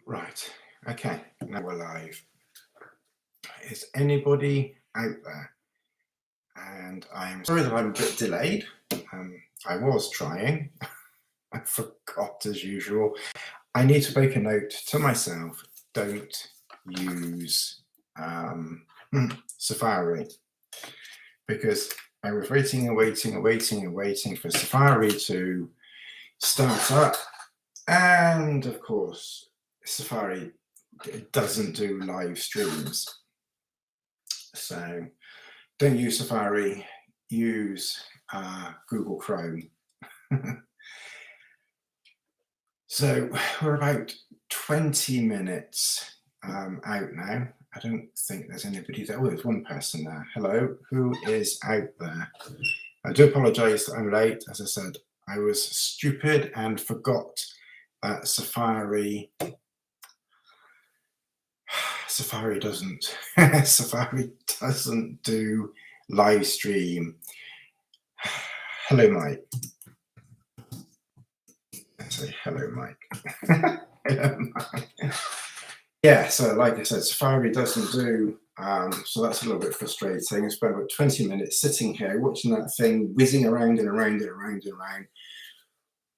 Right, okay, now we're live. Is anybody out there? And I'm sorry that I'm a bit delayed. I was trying. I forgot as usual. I need to make a note to myself, don't use Safari, because I was waiting and waiting and waiting and waiting for Safari to start up. And of course, Safari doesn't do live streams. So don't use Safari, use Google Chrome. So we're about 20 minutes out now. I don't think there's anybody there. Oh, there's one person there. Hello, who is out there? I do apologise that I'm late. As I said, I was stupid and forgot that Safari doesn't Safari doesn't do live stream. Hello, Mike. I say hello, Mike. Hello, Mike. Yeah, so like I said, Safari doesn't do, so that's a little bit frustrating. I spent about 20 minutes sitting here watching that thing whizzing around and around and around and around,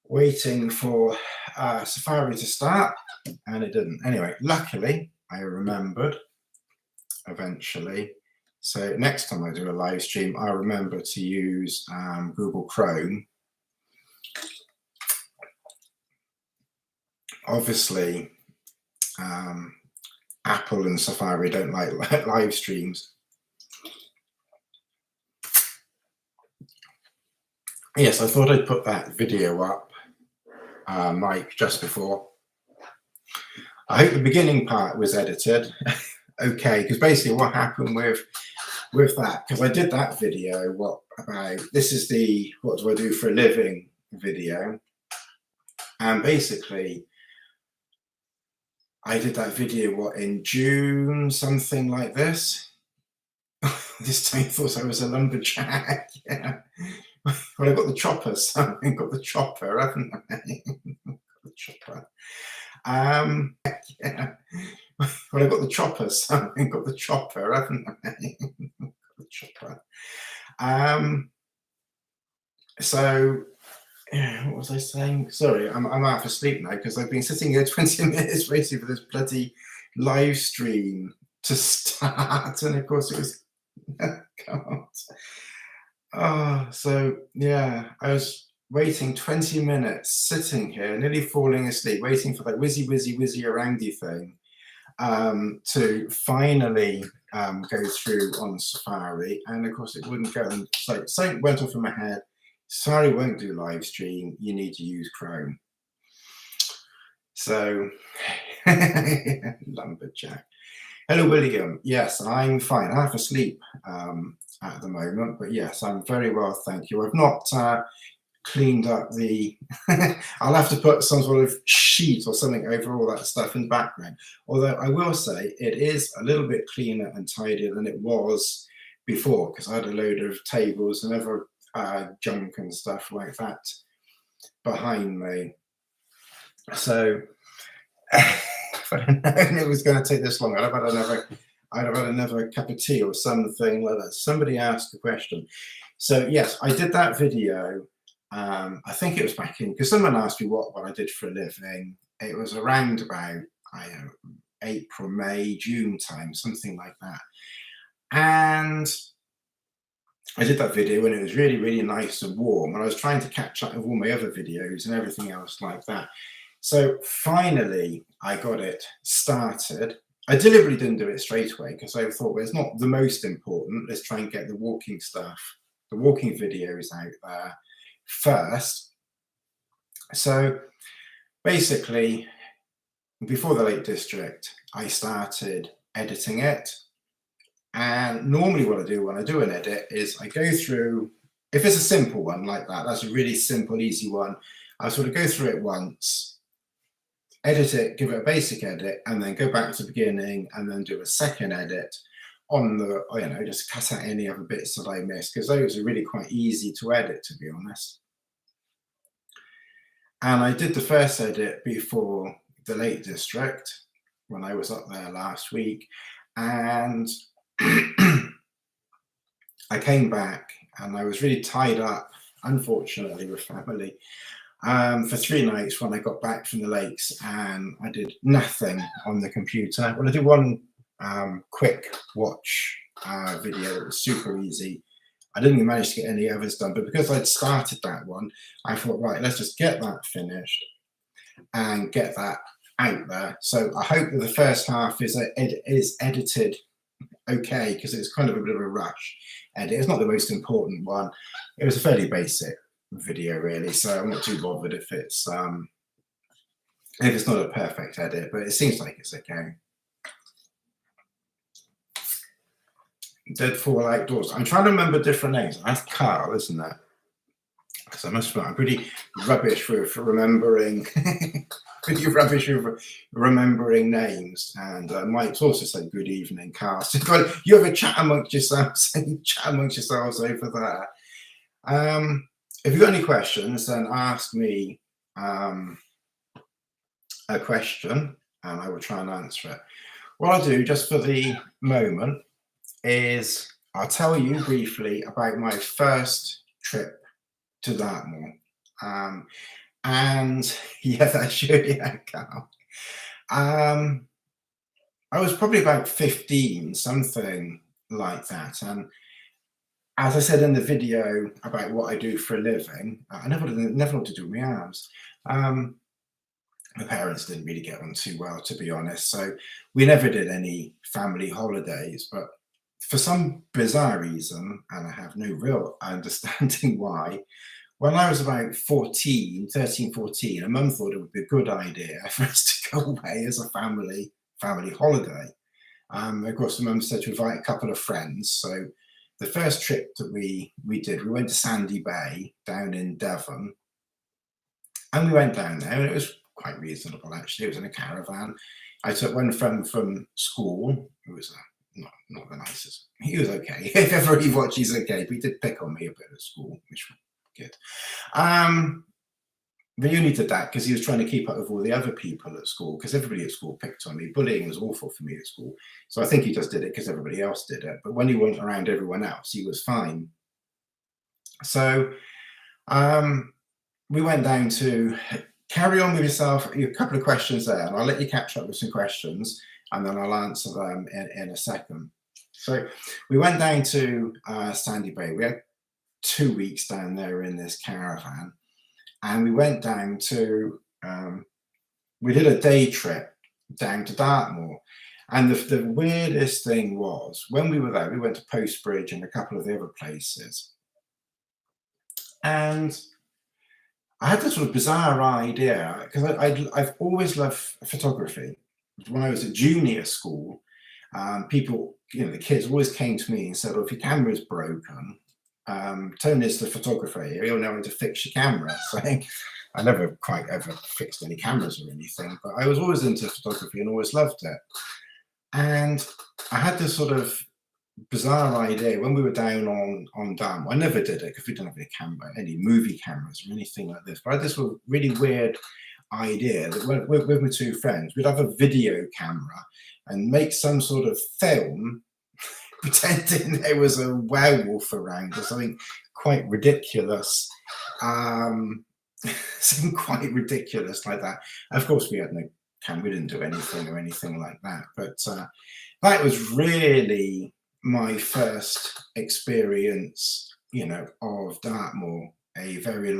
waiting for Safari to start, and it didn't. Anyway, luckily, I remembered eventually. So next time I do a live stream, I'll remember to use Google Chrome. Obviously, Apple and Safari don't like live streams. Yes, I thought I'd put that video up, Mike, just before. I hope the beginning part was edited. Okay, because basically what happened with that, because I did that video, this is the what do I do for a living video, and basically I did that video in June, something like this. This time I thought I was a lumberjack. Yeah. Well, I've got the chopper, so I've got the chopper, haven't I? Got the chopper. Yeah. Well, I've got the chopper, so I've got the chopper, haven't I? Got the chopper. So, yeah, what was I saying? Sorry, I'm half asleep now because I've been sitting here 20 minutes waiting for this bloody live stream to start, and of course it was. God. Oh, so yeah, I was waiting 20 minutes, sitting here, nearly falling asleep, waiting for that whizzy, whizzy, whizzy aroundy thing to finally go through on Safari, and of course it wouldn't go. And so something went off in my head. Safari won't do live stream. You need to use Chrome. So, lumberjack. Hello, William. Yes, I'm fine. Half asleep at the moment, but yes, I'm very well, thank you. I've not cleaned up the. I'll have to put some sort of sheet or something over all that stuff in the background. Although I will say it is a little bit cleaner and tidier than it was before, because I had a load of tables and other junk and stuff like that behind me. So. If I'd known it was going to take this long, I'd have had another cup of tea or something like that. Somebody asked a question. So yes, I did that video. I think it was back in, because someone asked me what I did for a living. It was around about, I don't know, April, May, June time, something like that. And I did that video when it was really, really nice and warm. And I was trying to catch up with all my other videos and everything else like that. So finally, I got it started. I deliberately didn't do it straight away because I thought, well, it's not the most important. Let's try and get the walking stuff, the walking videos out there first. So basically, before the Lake District, I started editing it. And normally what I do when I do an edit is I go through, if it's a simple one like that, that's a really simple, easy one. I sort of go through it once, edit it, give it a basic edit, and then go back to the beginning and then do a second edit on the, just cut out any other bits that I missed, because those are really quite easy to edit, to be honest. And I did the first edit before the Lake District when I was up there last week, and I came back and I was really tied up, unfortunately, with family for 3 nights when I got back from the lakes, and I did nothing on the computer. Well, I did one quick watch video that was super easy. I didn't even manage to get any others done, but because I'd started that one, I thought, right, let's just get that finished and get that out there. So I hope that the first half is edited okay, because it's kind of a bit of a rush edit. It's not the most important one. It was a fairly basic video, really, so I'm not too bothered if it's not a perfect edit, but it seems like it's okay. Deadfall Outdoors. I'm trying to remember different names. That's Carl, isn't it? Because I must admit, I'm pretty rubbish with remembering. Pretty rubbish with remembering names. And Mike's also said good evening, Carl. So you have a chat amongst yourselves. Chat amongst yourselves over there. If you've got any questions, then ask me a question, and I will try and answer it. What I'll do, just for the moment, is I'll tell you briefly about my first trip to Dartmoor. And yeah, that's sure, yeah, Carl. I was probably about 15, something like that. And as I said in the video about what I do for a living, I never know what to do with my arms. My parents didn't really get on too well, to be honest. So we never did any family holidays, but for some bizarre reason, and I have no real understanding why, when I was about 13, 14, a mum thought it would be a good idea for us to go away as a family holiday. Of course, the mum said to invite a couple of friends. So the first trip that we did, we went to Sandy Bay down in Devon, and we went down there, and it was quite reasonable, actually. It was in a caravan. I took one friend from school, who was not the nicest. He was okay. If ever he watched, he's okay. But he did pick on me a bit at school, which was good. But he only did that because he was trying to keep up with all the other people at school, because everybody at school picked on me. Bullying was awful for me at school. So I think he just did it because everybody else did it. But when he went around everyone else, he was fine. So we went down to carry on with yourself. A couple of questions there, and I'll let you catch up with some questions, and then I'll answer them in a second. So we went down to Sandy Bay. We had 2 weeks down there in this caravan, and we went down to, we did a day trip down to Dartmoor. And the weirdest thing was, when we were there, we went to Post Bridge and a couple of the other places. And I had this sort of bizarre idea, because I've always loved photography. When I was at junior school, people, the kids always came to me and said, well, if your camera's broken, Tony's the photographer here, he'll know how to fix your camera. So I never quite ever fixed any cameras or anything, but I was always into photography and always loved it. And I had this sort of bizarre idea when we were down on Dartmoor. I never did it because we didn't have any movie cameras or anything like this, but I had this sort of really weird idea that with my two friends, we'd have a video camera and make some sort of film pretending there was a werewolf around or something quite ridiculous. Something quite ridiculous like that. Of course, we had no camera, we didn't do anything or anything like that. But that was really my first experience, of Dartmoor, a very,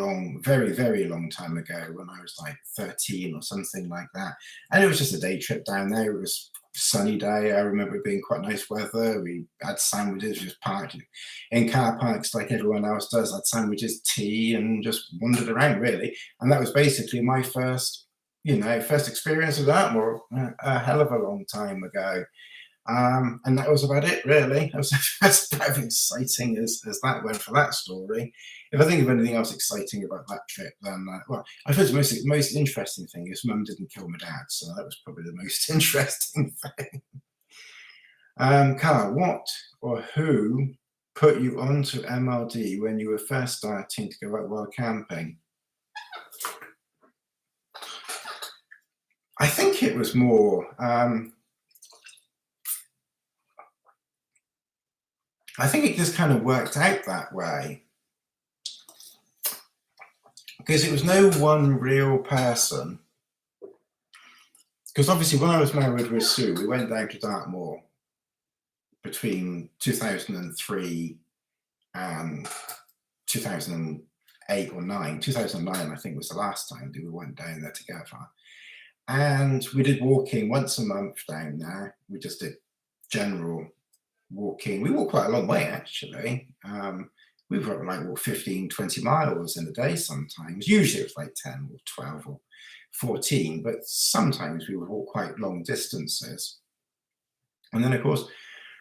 very long time ago, when I was like 13 or something like that. And it was just a day trip down there. It was a sunny day. I remember it being quite nice weather. We had sandwiches, just parked in car parks like everyone else does. Had sandwiches, tea, and just wandered around, really. And that was basically my first experience of Dartmoor a hell of a long time ago. And that was about it, really. That's about as exciting as that went for that story. If I think of anything else exciting about that trip, then, I suppose the most interesting thing is Mum didn't kill my dad, so that was probably the most interesting thing. Carl, what or who put you onto MLD when you were first starting to go out wild camping? I think it was more, I think it just kind of worked out that way, because it was no one real person. Because obviously when I was married with Sue, we went down to Dartmoor between 2003 and 2008 or 9. 2009, I think, was the last time that we went down there together. And we did walking once a month down there. We just did general walking. We walked quite a long way, actually. We were like 15, 20 miles in a day sometimes. Usually it was like 10 or 12 or 14, but sometimes we would walk quite long distances. And then, of course,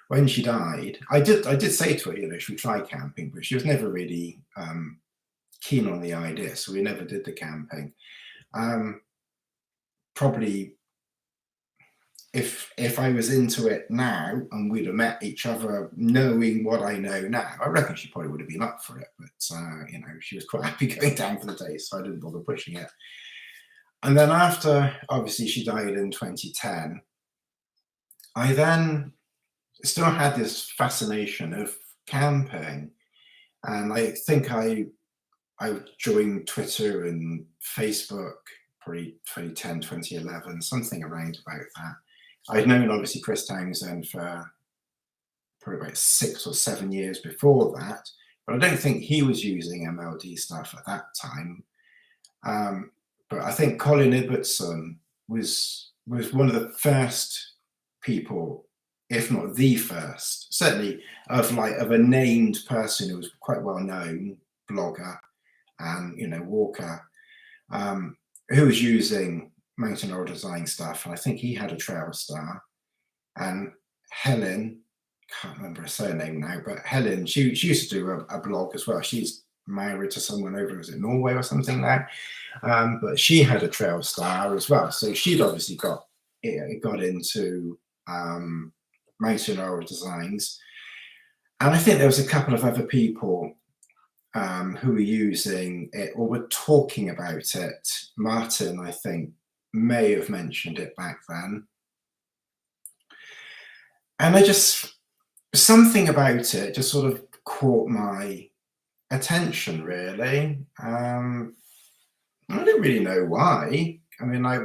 when she died, I did say to her, you know, should we try camping? But she was never really keen on the idea, so we never did the camping. Probably if I was into it now and we'd have met each other knowing what I know now, I reckon she probably would have been up for it. But you know, she was quite happy going down for the day, so I didn't bother pushing it. And then after, obviously, she died in 2010, I then still had this fascination of camping. And I think I joined Twitter and Facebook probably 2010, 2011, something around about that. I'd known, obviously, Chris Townsend for probably about 6 or 7 years before that, but I don't think he was using MLD stuff at that time. But I think Colin Ibbotson was one of the first people, if not the first, certainly of a named person who was quite well known, blogger and, you know, walker, who was using mountain laurel design stuff. And I think he had a trail star. And Helen, can't remember her surname now, but Helen, she used to do a blog as well. She's married to someone over, was it Norway or something now? But she had a trail star as well. So she'd obviously got into mountain laurel designs. And I think there was a couple of other people who were using it or were talking about it. Martin, I think, may have mentioned it back then. And something about it just sort of caught my attention, really. I don't really know why. I mean, I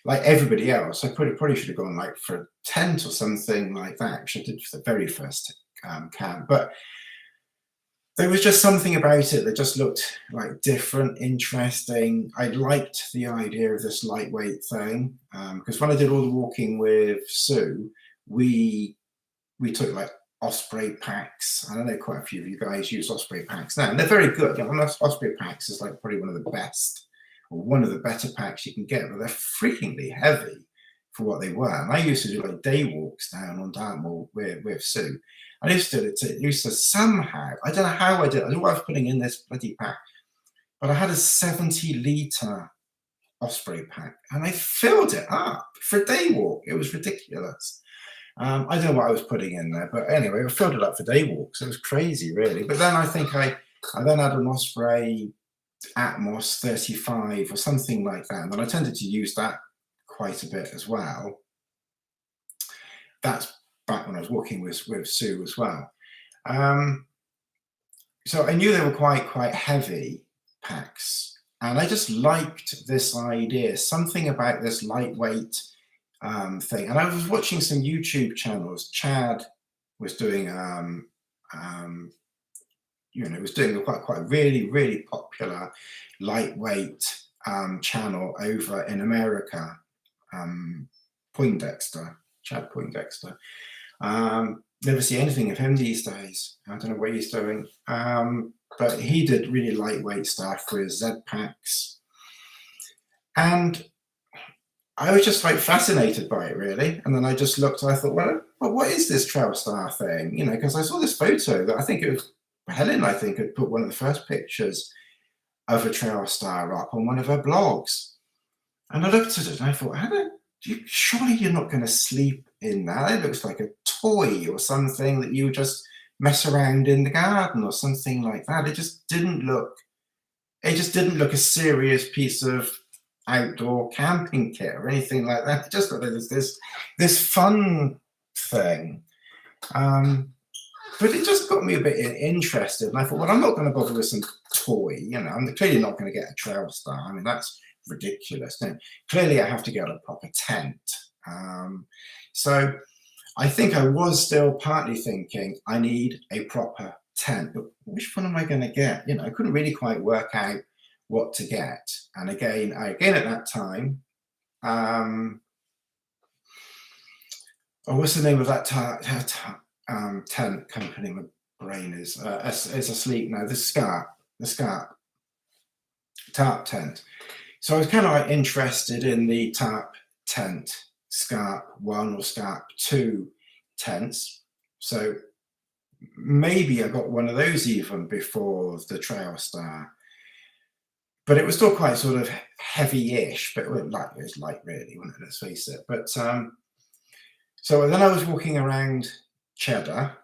like everybody else, I probably should have gone like for a tent or something like that, which I did for the very first camp. But there was just something about it that just looked like different, interesting. I liked the idea of this lightweight thing, because when I did all the walking with Sue, we took like Osprey packs. I don't know, quite a few of you guys use Osprey packs now, and they're very good. Osprey packs is like probably one of the best, or one of the better packs you can get, but they're freakingly heavy for what they were. And I used to do like day walks down on Dartmoor with Sue. I used to somehow, I don't know how I did, I don't know what I was putting in this bloody pack, but I had a 70-litre Osprey pack and I filled it up for a day walk. It was ridiculous. I don't know what I was putting in there, but anyway, I filled it up for day walks. It was crazy, really. But then I think I then had an Osprey Atmos 35 or something like that. And then I tended to use that quite a bit as well. That's back when I was walking with Sue as well. So I knew they were quite heavy packs. And I just liked this idea, something about this lightweight thing. And I was watching some YouTube channels. Chad was doing, was doing a quite really popular lightweight channel over in America, Poindexter, Chad Poindexter. Never see anything of him these days. I don't know what he's doing. But he did really lightweight stuff with Z packs. And I was just like fascinated by it, really. And then I just looked and I thought, well, what is this Trail Star thing? You know, because I saw this photo that I think it was Helen, I think, had put one of the first pictures of a Trail Star up on one of her blogs. And I looked at it and I thought, surely you're not going to sleep in that. It looks like a toy or something that you just mess around in the garden or something like that. It just didn't look a serious piece of outdoor camping kit or anything like that. I just thought it was this fun thing. But it just got me a bit interested, and I thought, well, I'm not going to bother with some toy, I'm clearly not going to get a trail star. I mean, that's ridiculous. No, clearly I have to get a proper tent. So I think I was still partly thinking I need a proper tent, but which one am I going to get? I couldn't really quite work out what to get. And again at that time, what's the name of that tent company? My brain is asleep now. The Scarp tarp tent. So I was kind of like interested in the tarp tent, Scarp 1 or Scarp 2 tents. So maybe I got one of those even before the Trail Star. But it was still quite sort of heavy-ish, but it was light really, wasn't it? Let's face it. But so then I was walking around Cheddar.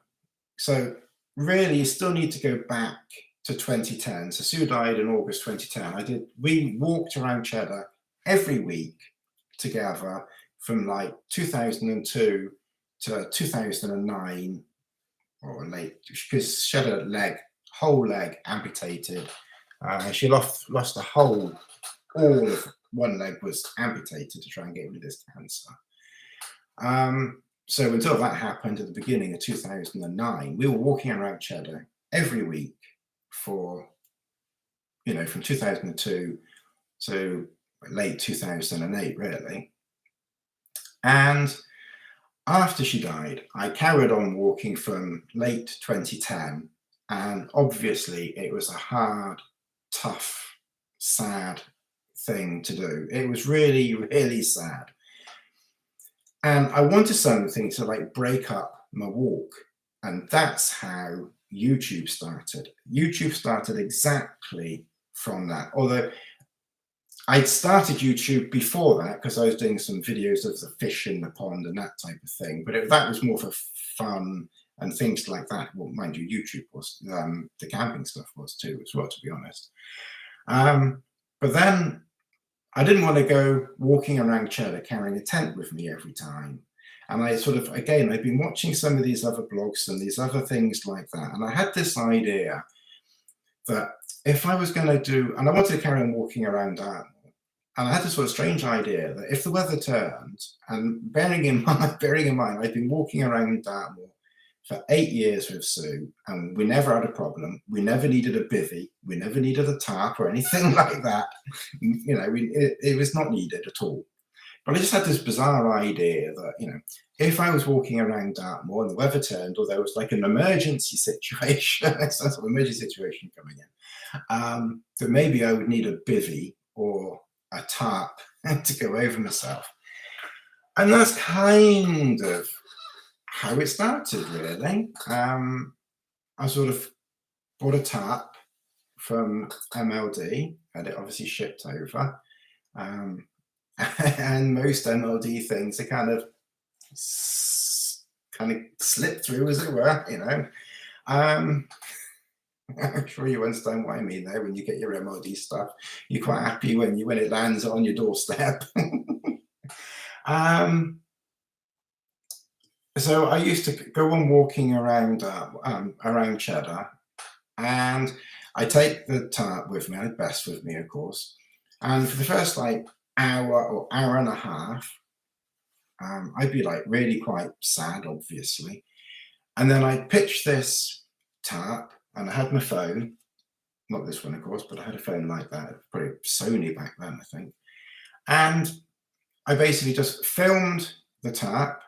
So really, you still need to go back to 2010. So Sue died in August 2010. We walked around Cheddar every week together from like 2002 to 2009 or late, because she had a whole leg amputated. She lost all of one leg was amputated to try and get rid of this cancer. So until that happened at the beginning of 2009, we were walking around Cheddar every week for, from 2002 to late 2008, really. And after she died, I carried on walking from late 2010. And obviously it was a hard, tough, sad thing to do. It was really, really sad. And I wanted something to like break up my walk. And that's how YouTube started. YouTube started exactly from that. Although I'd started YouTube before that because I was doing some videos of the fish in the pond and that type of thing. But that was more for fun and things like that. Well, mind you, YouTube was, the camping stuff was too, as well, to be honest. But then I didn't want to go walking around Cheddar carrying a tent with me every time. And I I'd been watching some of these other blogs and these other things like that. And I had this idea that if I was going to do, and I wanted to carry on walking around Dartmoor, and I had this sort of strange idea that if the weather turned, and bearing in mind, I'd been walking around Dartmoor for 8 years with Sue, and we never had a problem. We never needed a bivvy. We never needed a tarp or anything like that. It was not needed at all. But I just had this bizarre idea that, if I was walking around Dartmoor and the weather turned, or there was like an emergency situation, some sort of emergency situation coming in, that maybe I would need a bivvy or a tarp to go over myself. And that's kind of how it started, really. I bought a tarp from MLD, had it obviously shipped over. And most MLD things are kind of slip through, as it were, I'm sure you understand what I mean there. When you get your MLD stuff, you're quite happy when it lands on your doorstep. So I used to go on walking around Cheddar, and I take the tarp with me, best with me, of course. And for the first hour or hour and a half, I'd be really quite sad, obviously. And then I pitched this tarp, and I had my phone, not this one, of course, but I had a phone like that, probably Sony back then, I think. And I basically just filmed the tarp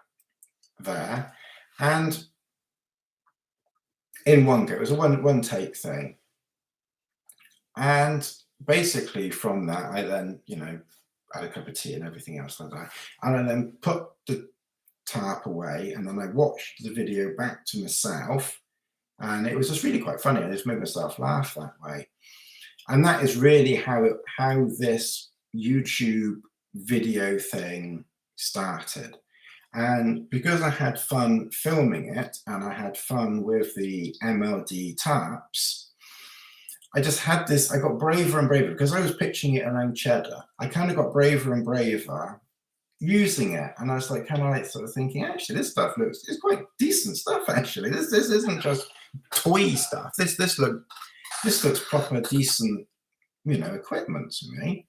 there, and in one go, it was a one take thing. And basically from that, I then, had a cup of tea and everything else like that. And I then put the tarp away, and then I watched the video back to myself, and it was just really quite funny. I just made myself laugh that way. And that is really how this YouTube video thing started. And because I had fun filming it, and I had fun with the MLD tarps, I just had this, I got braver and braver because I was pitching it around cheddar. I kind of got braver and braver using it, and I was like kind of like sort of thinking, actually this stuff it's quite decent stuff. Actually, this isn't just toy stuff. This looks proper decent, you know, equipment to me.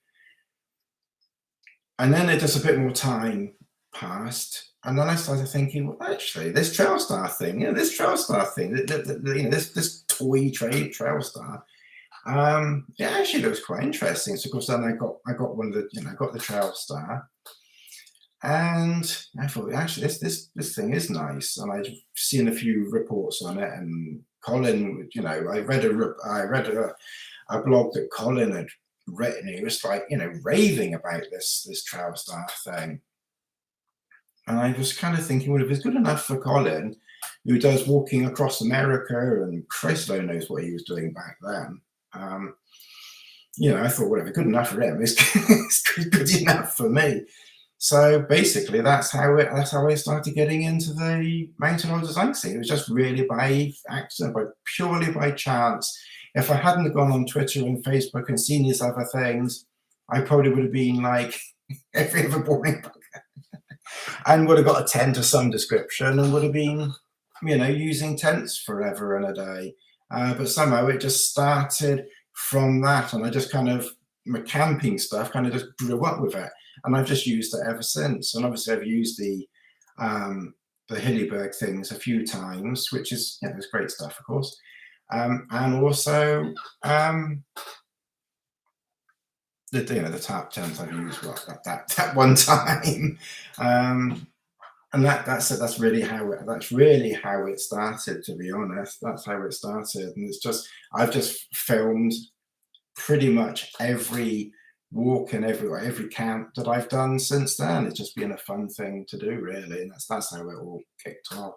And then just a bit more time passed, and then I started thinking, well, actually, this trail star thing, you know, this trail star thing, you know, this toy trail star, it actually looks quite interesting. So of course, then I got one of the, you know, I got the trail star, and I thought, actually, this thing is nice, and I've seen a few reports on it, and Colin, you know, I read a blog that Colin had written. He was like, you know, raving about this travel star thing, and I was kind of thinking, well, if it's good enough for Colin, who does walking across America, and Christ alone knows what he was doing back then. You know, I thought, whatever, good enough for him, it's good enough for me. So basically, that's how I started getting into the mountain oil design scene. It was just really by accident, purely by chance. If I hadn't gone on Twitter and Facebook and seen these other things, I probably would have been like every other boring book and would have got a tent of some description and would have been, you know, using tents forever and a day. But somehow it just started from that, and I just kind of, my camping stuff kind of just grew up with it, and I've just used it ever since. And obviously I've used the Hillyberg things a few times, which is, you know, it's great stuff, of course. And also the, you know, the tap tent I've used that one time. And that's really how it started, to be honest. That's how it started. And it's just, I've just filmed pretty much every walk and every camp that I've done since then. It's just been a fun thing to do, really. And that's how it all kicked off.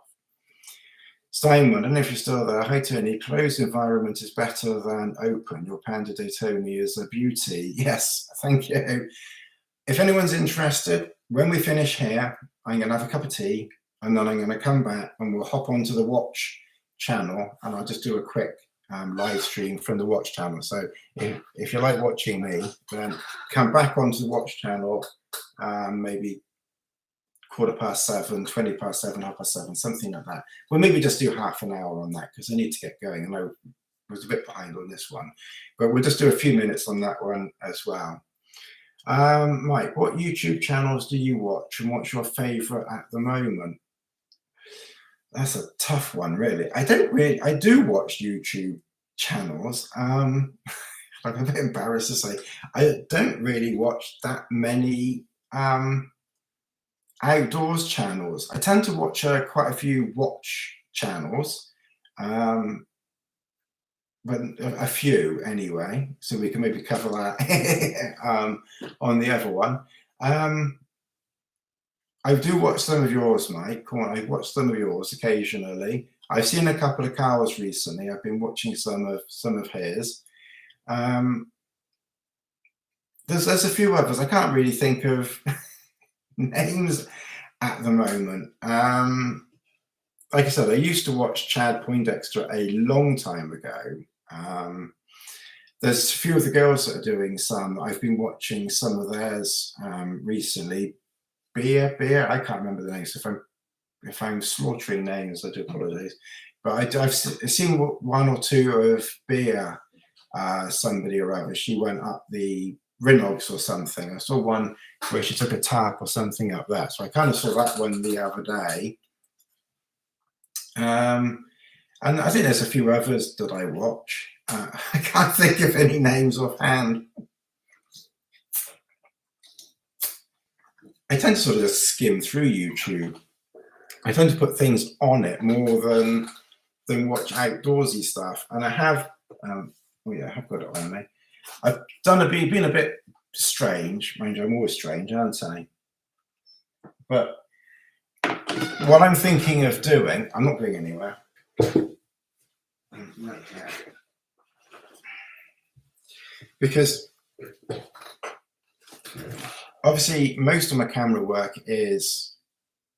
Simon, I don't know if you're still there. Hi, Tony. Closed environment is better than open. Your Panda Daytona is a beauty. Yes, thank you. If anyone's interested, when we finish here, I'm going to have a cup of tea, and then I'm going to come back and we'll hop onto the Watch channel, and I'll just do a quick live stream from the Watch channel. So if you like watching me, then come back onto the Watch channel, maybe 7:15, 20 past 7, 7:30, something like that. We'll maybe just do half an hour on that because I need to get going, and I was a bit behind on this one, but we'll just do a few minutes on that one as well. Mike, what YouTube channels do you watch, and what's your favorite at the moment? That's a tough one, really. I do watch YouTube channels. I'm a bit embarrassed to say I don't really watch that many outdoors channels. I tend to watch quite a few watch channels, but a few anyway, so we can maybe cover that on the other one. I do watch some of yours, Mike. I watch some of yours occasionally. I've seen a couple of Carl's recently. I've been watching some of his. There's a few others. I can't really think of names at the moment. Like I said, I used to watch Chad Poindexter a long time ago. There's a few of the girls that are doing some. I've been watching some of theirs recently. Beer. I can't remember the names. If I'm slaughtering names, I do apologize. But I've seen one or two of Beer. Somebody or other. She went up the Rinogs or something. I saw one where she took a tarp or something up there. So I kind of saw that one the other day. And I think there's a few others that I watch. I can't think of any names offhand. I tend to sort of just skim through YouTube. I tend to put things on it more than watch outdoorsy stuff. And I have, oh yeah, I have got it on me. I've been a bit strange. Mind you, I'm always strange, aren't I? But what I'm thinking of doing, I'm not going anywhere. Because obviously most of my camera work is,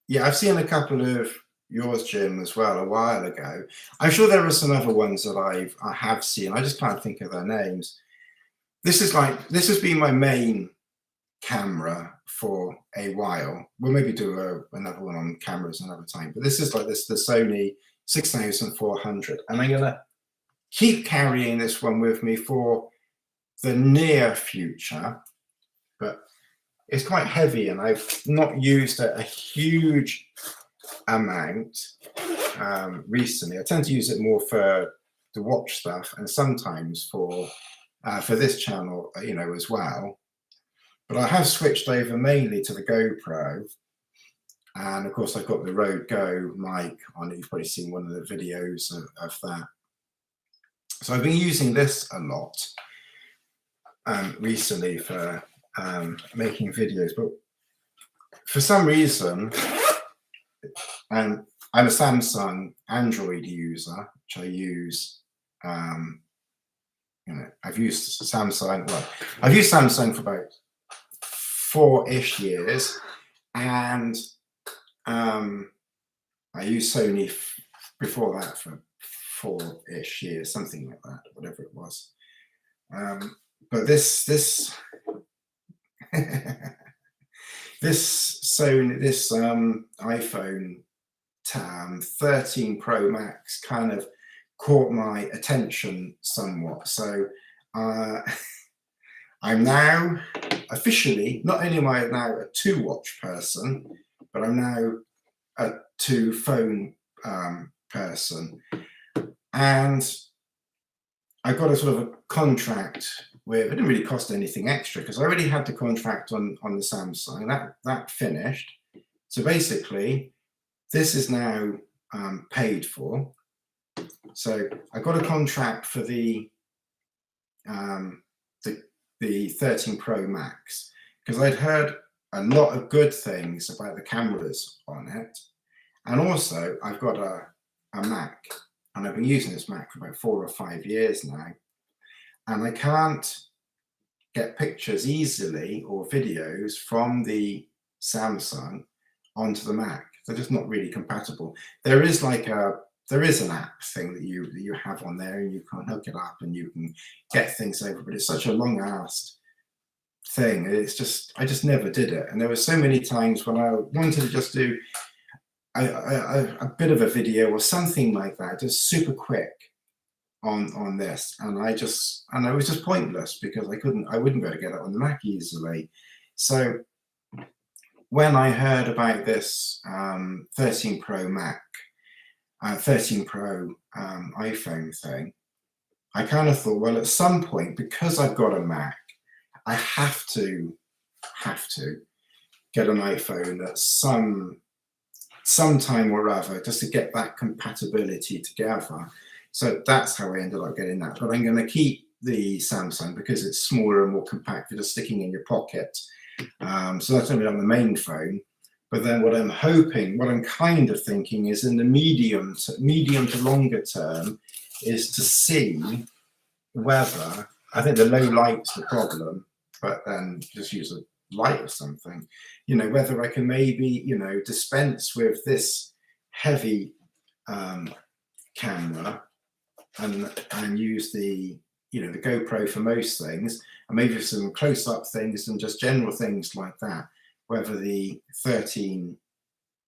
yeah, I've seen a couple of yours, Jim, as well a while ago. I'm sure there are some other ones that I have seen. I just can't think of their names. This has been my main camera for a while. We'll maybe do another one on cameras another time. But this is the Sony 6400, and I'm gonna keep carrying this one with me for the near future. But it's quite heavy, and I've not used a huge amount recently. I tend to use it more for the watch stuff, and sometimes for this channel, as well. But I have switched over mainly to the GoPro, and of course I've got the Rode Go mic on it. You've probably seen one of the videos of that. So I've been using this a lot recently for making videos, but for some reason, and I'm a Samsung Android user, which I use. I've used Samsung. Well, I've used Samsung for about 4-ish years, and I used Sony before that for 4-ish years, something like that, whatever it was. But this this iPhone 13 Pro Max kind of caught my attention somewhat. So I'm now officially, not only am I now a 2-watch person, but I'm now a 2-phone person. And I got a sort of a contract with, it didn't really cost anything extra because I already had the contract on the Samsung. That finished. So basically, this is now paid for. So I got a contract for the 13 Pro Max because I'd heard a lot of good things about the cameras on it, and also I've got a Mac, and I've been using this Mac for about 4 or 5 years now, and I can't get pictures easily or videos from the Samsung onto the Mac. They're just not really compatible. There is an app thing that you have on there, and you can hook it up and you can get things over, but it's such a long-assed thing. I just never did it. And there were so many times when I wanted to just do a bit of a video or something like that, just super quick on this, and it was just pointless because I wouldn't be able to get it on the Mac easily. So when I heard about this 13 Pro Mac, 13 Pro iPhone thing, I kind of thought, well, at some point, because I've got a Mac, I have to get an iPhone at some time or other, just to get that compatibility together. So that's how I ended up getting that. But I'm going to keep the Samsung because it's smaller and more compact. You're just sticking in your pocket. So that's only on the main phone. But then what I'm kind of thinking is in the medium to longer term is to see whether, I think the low light's the problem, but then just use a light or something, whether I can maybe, dispense with this heavy camera and use the GoPro for most things, and maybe some close-up things and just general things like that, whether the 13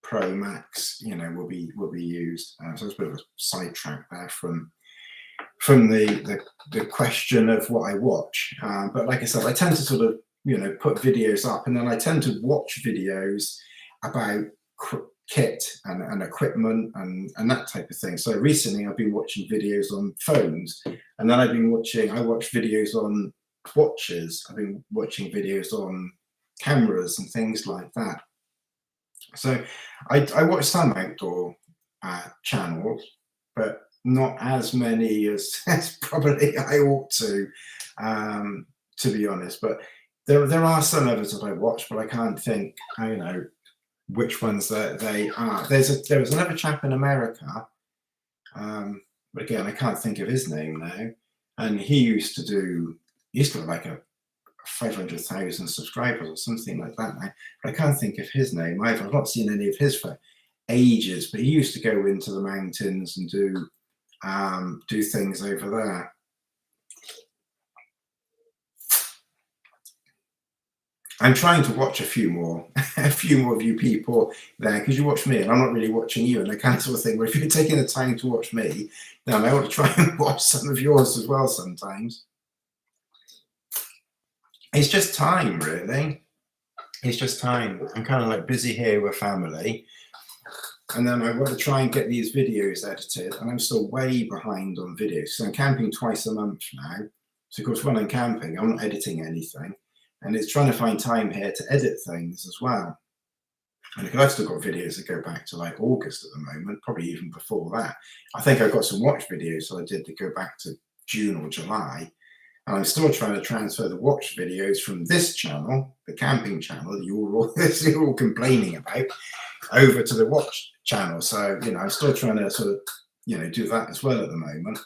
Pro Max, will be used. So it's a bit of a sidetrack there from the question of what I watch. But like I said, I tend to sort of, put videos up, and then I tend to watch videos about kit and equipment and that type of thing. So recently I've been watching videos on phones, and then I watch videos on watches. I've been watching videos on cameras and things like that. So I watch some outdoor channels, but not as many as probably I ought to be honest. But there are some others that I watch, but I can't think, which ones that they are. There was another chap in America, but again, I can't think of his name now. And he used to have like a 500,000 subscribers or something like that now. But I can't think of his name either. I've not seen any of his ages, but he used to go into the mountains and do things over there. I'm trying to watch a few more of you people there, because you watch me and I'm not really watching you, and I kind of sort of think, well, if you're taking the time to watch me, then I ought to try and watch some of yours as well sometimes. It's just time, really. It's just time. I'm kind of like busy here with family, and then I want to try and get these videos edited, and I'm still way behind on videos. So I'm camping twice a month now. So of course, when I'm camping, I'm not editing anything. And it's trying to find time here to edit things as well. And I've still got videos that go back to like August at the moment, probably even before that. I think I've got some watch videos that I did that go back to June or July. And I'm still trying to transfer the watch videos from this channel, the camping channel that you're all complaining about, over to the watch channel. So, I'm still trying to sort of, do that as well at the moment.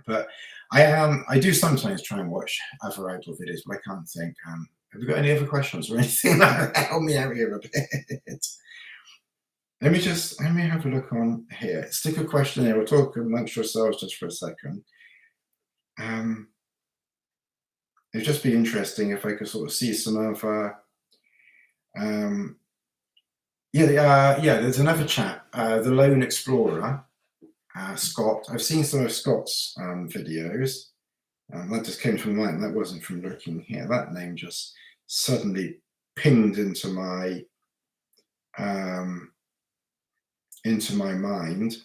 But I do sometimes try and watch other outdoor videos, but I can't think. Have you got any other questions or anything like that? Help me out here a bit. Let me have a look on here. Stick a question here. We'll talk amongst yourselves just for a second. It'd just be interesting if I could sort of see some of there's another chap, the Lone Explorer. Scott. I've seen some of Scott's videos. That just came to mind. That wasn't from looking here. That name just suddenly pinged into my mind.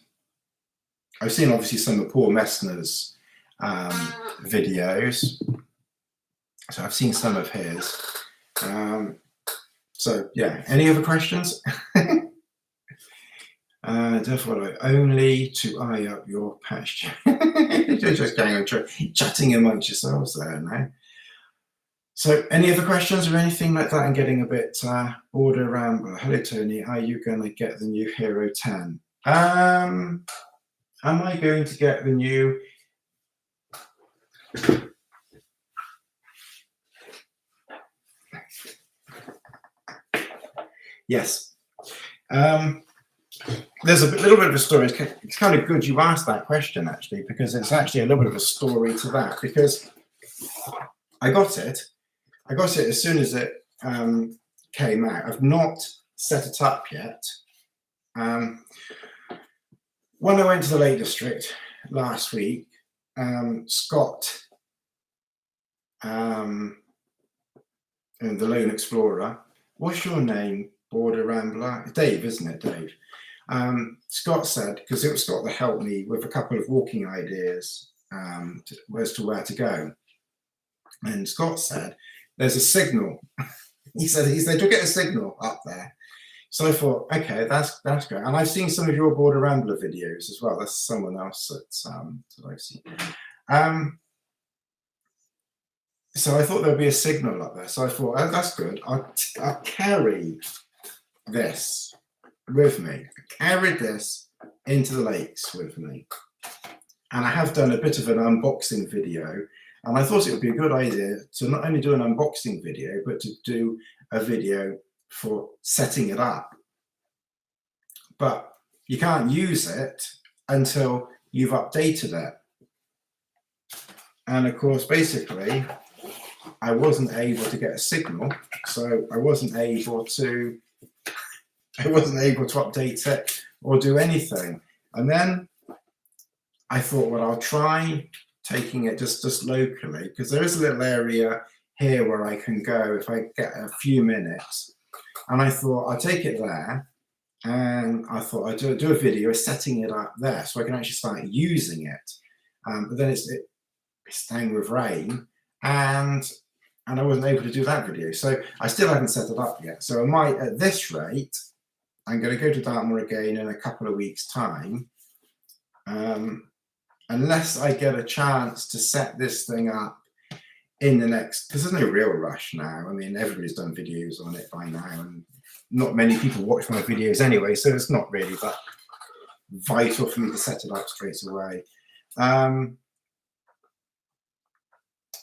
I've seen obviously some of Paul Messner's videos. So I've seen some of his. So yeah, any other questions? Therefore, only to eye up your pasture. You're just going on chatting amongst yourselves there now. So, any other questions or anything like that? I'm getting a bit bored around. Hello, Tony. Are you going to get the new Hero 10? Am I going to get the new? Yes. There's a little bit of a story. It's kind of good you asked that question, actually, because it's actually a little bit of a story to that. Because I got it as soon as it came out. I've not set it up yet. When I went to the Lake District last week, Scott, and the Lone Explorer. What's your name? Border Rambler? Dave, isn't it, Dave? Scott said, because it was Scott that helped me with a couple of walking ideas as to where to go. And Scott said, there's a signal. he said, you'll get a signal up there. So I thought, okay, that's great. And I've seen some of your Border Rambler videos as well. That's someone else that I've seen. So I thought there'd be a signal up there. So I thought, oh, that's good. I'll carry this with me. I carried this into the lakes with me. And I have done a bit of an unboxing video. And I thought it would be a good idea to not only do an unboxing video, but to do a video for setting it up. But you can't use it until you've updated it. And of course, basically, I wasn't able to get a signal, so I wasn't able to update it or do anything. And then I thought, well, I'll try taking it just locally, because there is a little area here where I can go if I get a few minutes. And I thought I'll take it there, and I thought I'd do a video setting it up there so I can actually start using it. But then it's down with rain, and I wasn't able to do that video. So I still haven't set it up yet. So I might, at this rate, I'm going to go to Dartmoor again in a couple of weeks' time. Unless I get a chance to set this thing up in the next, because there's no real rush now. I mean, everybody's done videos on it by now, and not many people watch my videos anyway, so it's not really that vital for me to set it up straight away.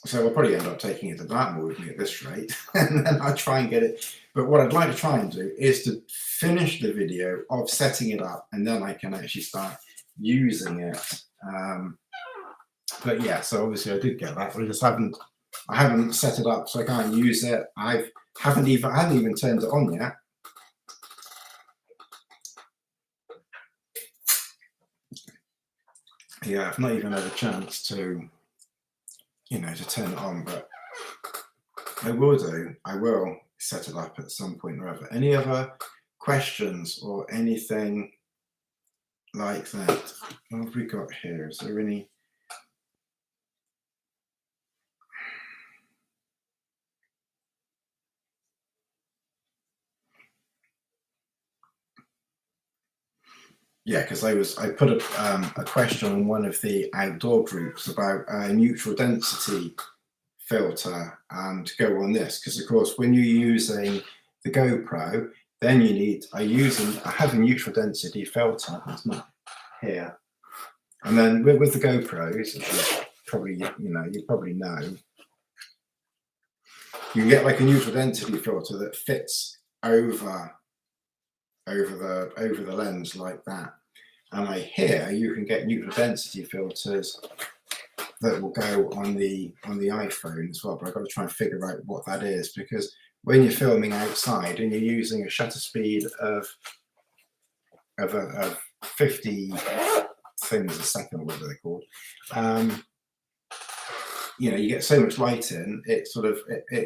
So I'll probably end up taking it to Dartmoor with me at this rate, and then I'll try and get it. But what I'd like to try and do is to finish the video of setting it up, and then I can actually start using it. But yeah, so obviously I did get that, but I haven't set it up, so I can't use it. I haven't even turned it on yet. Yeah, I've not even had a chance to, to turn it on, but I will do. I will set it up at some point or other. Any other questions or anything like that? What have we got here? Is there any? Yeah, because I put a question on one of the outdoor groups about a neutral density filter to go on this, because of course when you're using the GoPro, then I have a neutral density filter. It's not here, and then with the GoPros, you probably know, you get like a neutral density filter that fits over the lens like that. And I hear you can get neutral density filters that will go on the iPhone as well, but I've got to try and figure out what that is, because when you're filming outside and you're using a shutter speed of 50 things a second, or whatever they're called, you get so much light in, it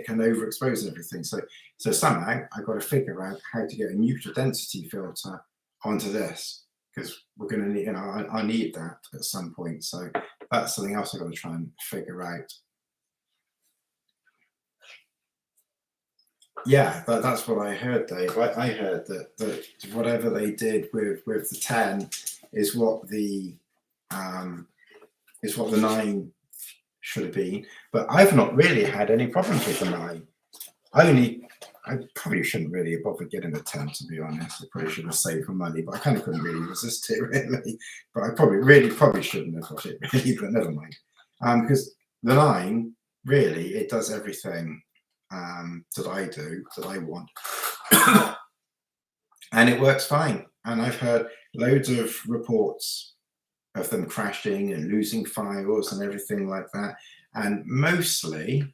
can overexpose everything. So somehow I've got to figure out how to get a neutral density filter onto this, because we're going to need, I need that at some point. So that's something else I've got to try and figure out. Yeah, that's what I heard, Dave. I heard that whatever they did with the 10 is what the 9 should have been. But I've not really had any problems with the 9. I probably shouldn't really have bothered getting the 10, to be honest. I probably should have saved for money, but I kind of couldn't really resist it, really. But I probably shouldn't have got it, really, but never mind. Because the 9, really, it does everything that I want. And it works fine. And I've heard loads of reports of them crashing and losing files and everything like that. And mostly,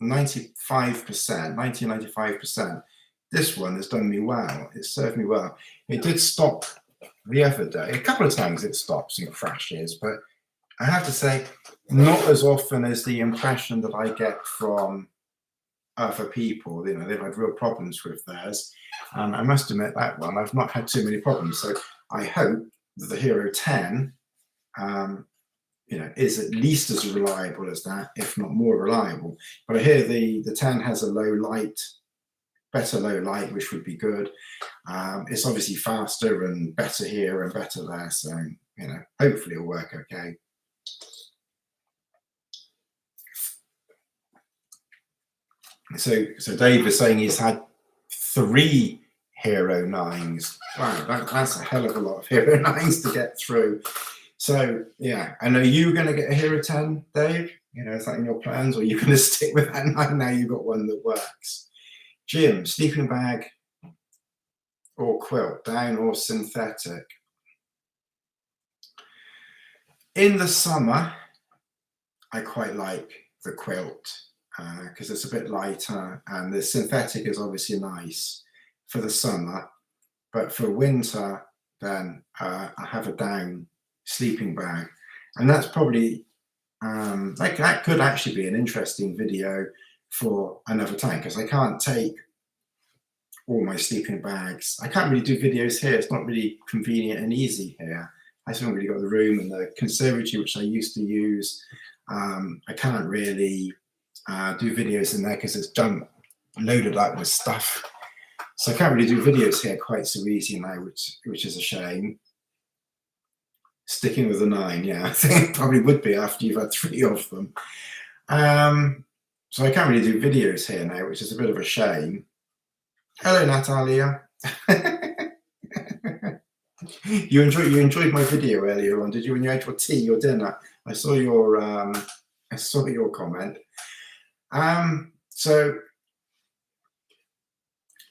95%, this one has done me well. It served me well. It did stop the other day. A couple of times it stops and crashes, but I have to say, not as often as the impression that I get from other people. They've had real problems with theirs. And I must admit, that one, I've not had too many problems. So I hope that the Hero 10 is at least as reliable as that, if not more reliable. But I hear the 10 has a better low light, which would be good. It's obviously faster and better here and better there. So, hopefully it'll work okay. So Dave is saying he's had 3 Hero 9s. Wow, that's a hell of a lot of Hero 9s to get through. So yeah, and are you going to get a Hero 10, Dave? Is that in your plans, or are you going to stick with that 9 now you've got one that works? Jim, sleeping bag or quilt, down or synthetic? In the summer, I quite like the quilt because it's a bit lighter, and the synthetic is obviously nice for the summer. But for winter, then I have a down sleeping bag, and that's probably that could actually be an interesting video for another time, because I can't take all my sleeping bags. I can't really do videos here. It's not really convenient and easy here. I haven't really got the room, and the conservatory which I used to use, I can't really do videos in there because it's loaded up with stuff. So I can't really do videos here quite so easy now, which is a shame. Sticking with the 9, yeah, I think it probably would be after you've had 3 of them. So I can't really do videos here now, which is a bit of a shame. Hello, Natalia. You enjoyed my video earlier on, did you? When you had your tea or dinner, I saw your I saw your comment. So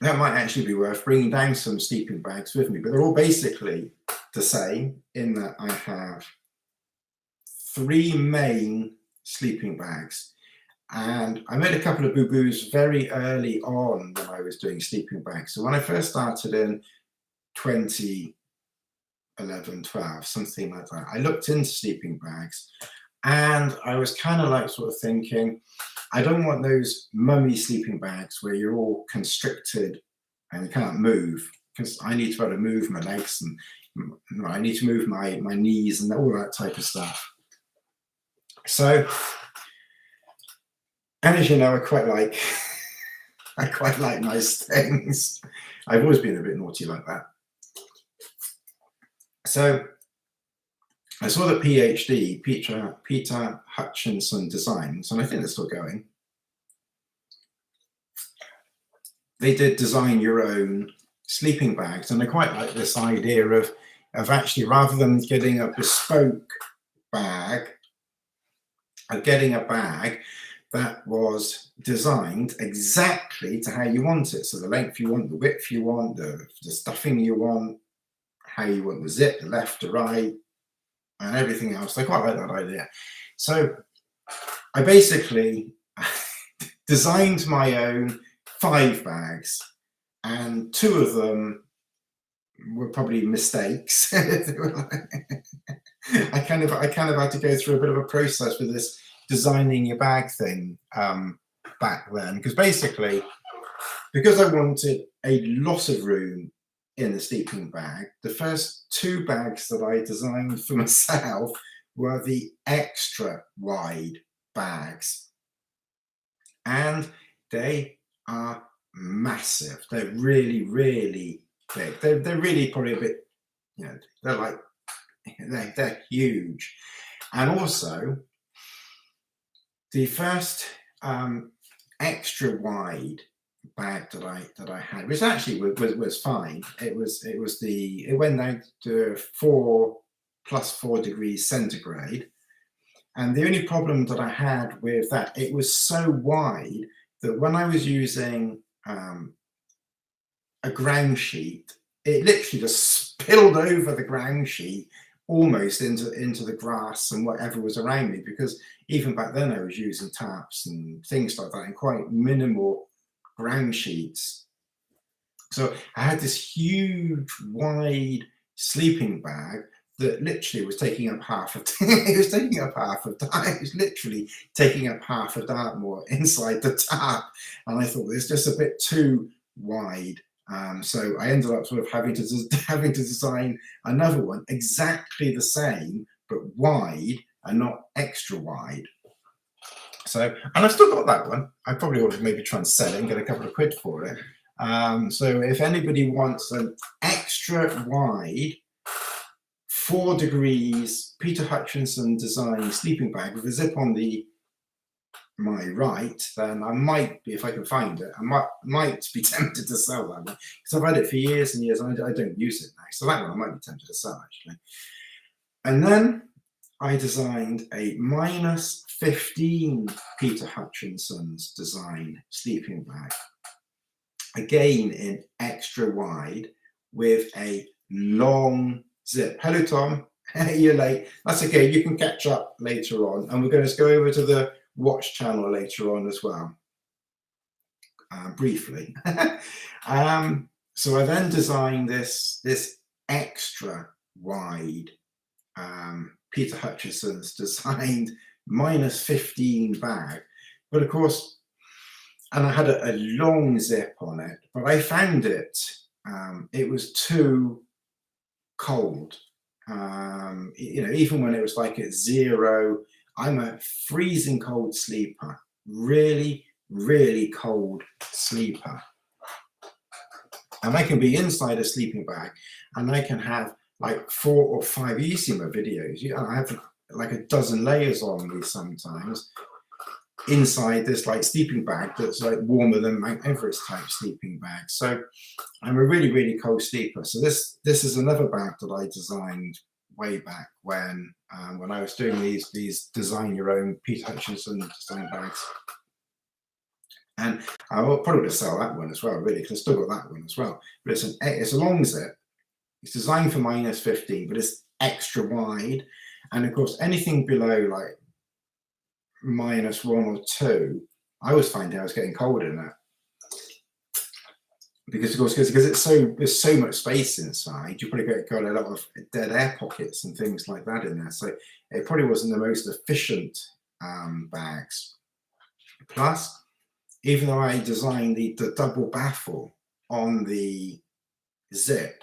that might actually be worth bringing down some sleeping bags with me, but they're all basically the same in that I have 3 main sleeping bags. And I made a couple of boo-boos very early on when I was doing sleeping bags. So when I first started in 2011, 12, something like that, I looked into sleeping bags and I was kind of like sort of thinking, I don't want those mummy sleeping bags where you're all constricted and you can't move, because I need to be able to move my legs and I need to move my knees and all that type of stuff. So, and as you know, I quite like nice things. I've always been a bit naughty like that. So I saw the PhD, Peter Hutchinson Designs, and I think they're still going. They did design your own sleeping bags, and I quite like this idea of actually, rather than getting a bespoke bag, of getting a bag that was designed exactly to how you want it. So the length you want, the width you want, the stuffing you want, how you want the zip, the left to right, and everything else. I quite like that idea. So I basically designed my own 5 bags, and 2 of them were probably mistakes. I kind of had to go through a bit of a process with this designing your bag thing back then, because basically, because I wanted a lot of room in the sleeping bag, the first 2 bags that I designed for myself were the extra wide bags, and they are massive. They're really, really big. They're really probably a bit, you know, they're huge. And also the first extra wide bag that I had, which actually was fine. It went down to 4 degrees centigrade. And the only problem that I had with that, it was so wide that when I was using a ground sheet, it literally just spilled over the ground sheet almost into the grass and whatever was around me, because even back then I was using tarps and things like that and quite minimal ground sheets. So I had this huge wide sleeping bag that literally was taking up half of it was taking up half of it was literally taking up half of Dartmoor inside the tarp, and I thought it's just a bit too wide. So I ended up sort of having to design another one exactly the same but wide and not extra wide. So, and I've still got that one. I probably ought to maybe try and sell it and get a couple of quid for it. So if anybody wants an extra wide 4 degrees Peter Hutchinson design sleeping bag with a zip on my right, then I might be, if I can find it, I might be tempted to sell that one, because I've had it for years and years and I don't use it now. So that one I might be tempted to sell, actually. And then I designed a -15 Peter Hutchinson's design sleeping bag, again in extra wide with a long zip. Hello, Tom. You're late. That's okay. You can catch up later on, and we're going to go over to the watch channel later on as well, briefly. So I then designed this extra wide Peter Hutchinson's designed -15 bag, but of course, and I had a long zip on it, but I found it was too cold. You know, even when it was like at 0, I'm a freezing cold sleeper, really, really cold sleeper. And I can be inside a sleeping bag and I can have like 4 or 5, you see my videos, I have like a dozen layers on me sometimes inside this like sleeping bag that's like warmer than Mount Everest type sleeping bag. So I'm a really, really cold sleeper. So this is another bag that I designed way back when I was doing these design your own Peter Hutchinson design bags. And I will probably sell that one as well, really, because I still got that one as well. But it's a long zip. It's designed for -15, but it's extra wide. And of course, anything below like -1 or 2, I was finding I was getting cold in it. Because of course, because there's so much space inside, you probably got a lot of dead air pockets and things like that in there. So it probably wasn't the most efficient bags. Plus, even though I designed the double baffle on the zip,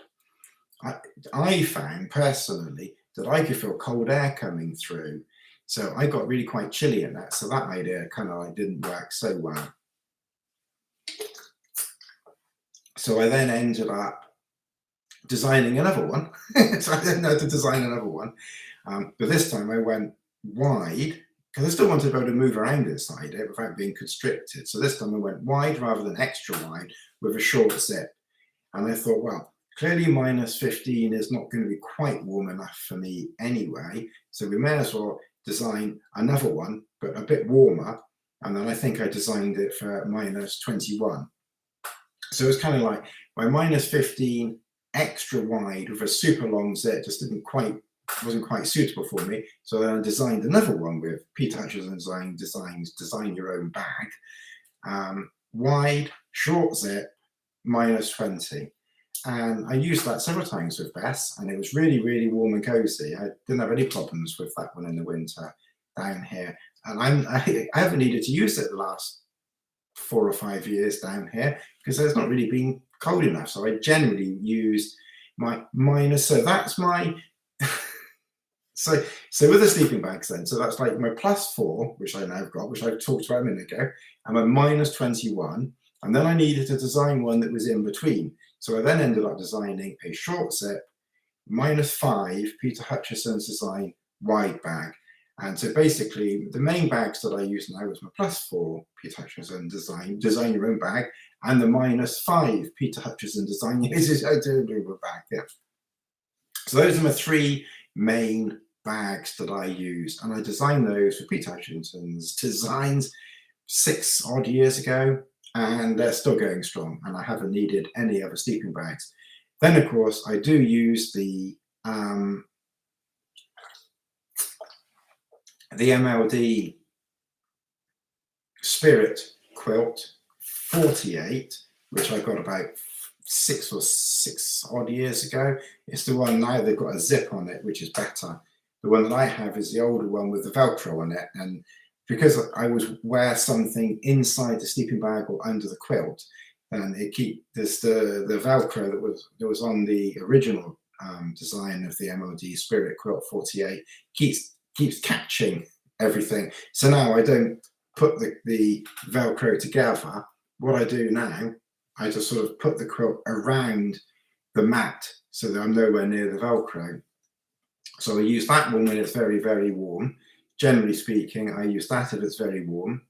I found personally that I could feel cold air coming through. So I got really quite chilly in that. So that idea kind of like didn't work so well. So I then ended up designing another one. So I didn't know how to design another one. But this time I went wide because I still wanted to be able to move around inside it without being constricted. So this time I went wide rather than extra wide with a short zip. And I thought, well, clearly -15 is not going to be quite warm enough for me anyway. So we may as well design another one, but a bit warmer. And then I think I designed it for -21. So it was kind of like my -15 extra wide with a super long zip just wasn't quite suitable for me. So then I designed another one with Peter Hutchinson Design Your Own Bag. Wide, short zip, -20. And I used that several times with Bess, and it was really, really warm and cozy. I didn't have any problems with that one in the winter down here. And I haven't needed to use it the last 4 or 5 years down here because there's not really been cold enough. So I generally use my so that's my so with the sleeping bags then, so that's like my +4, which I now have got, which I talked about a minute ago, and my -21, and then I needed to design one that was in between. So I then ended up designing a short zip -5 Peter Hutchinson's design wide bag. And so basically, the main bags that I use now is my +4 Peter Hutchinson design your own bag, and the -5 Peter Hutchinson design your own bag. Yeah. So those are my 3 main bags that I use, and I designed those for Peter Hutchinson's designs 6 odd years ago, and they're still going strong. And I haven't needed any other sleeping bags. Then, of course, I do use the MLD Spirit Quilt 48, which I got about 6 odd years ago. It's the one now they've got a zip on it, which is better. The one that I have is the older one with the Velcro on it, and because I would wear something inside the sleeping bag or under the quilt, and there's the Velcro that was on the original design of the MLD Spirit Quilt 48 keeps catching everything. So now I don't put the Velcro together. What I do now, I just sort of put the quilt around the mat so that I'm nowhere near the Velcro. So I use that one when it's very, very warm. Generally speaking, I use that if it's very warm.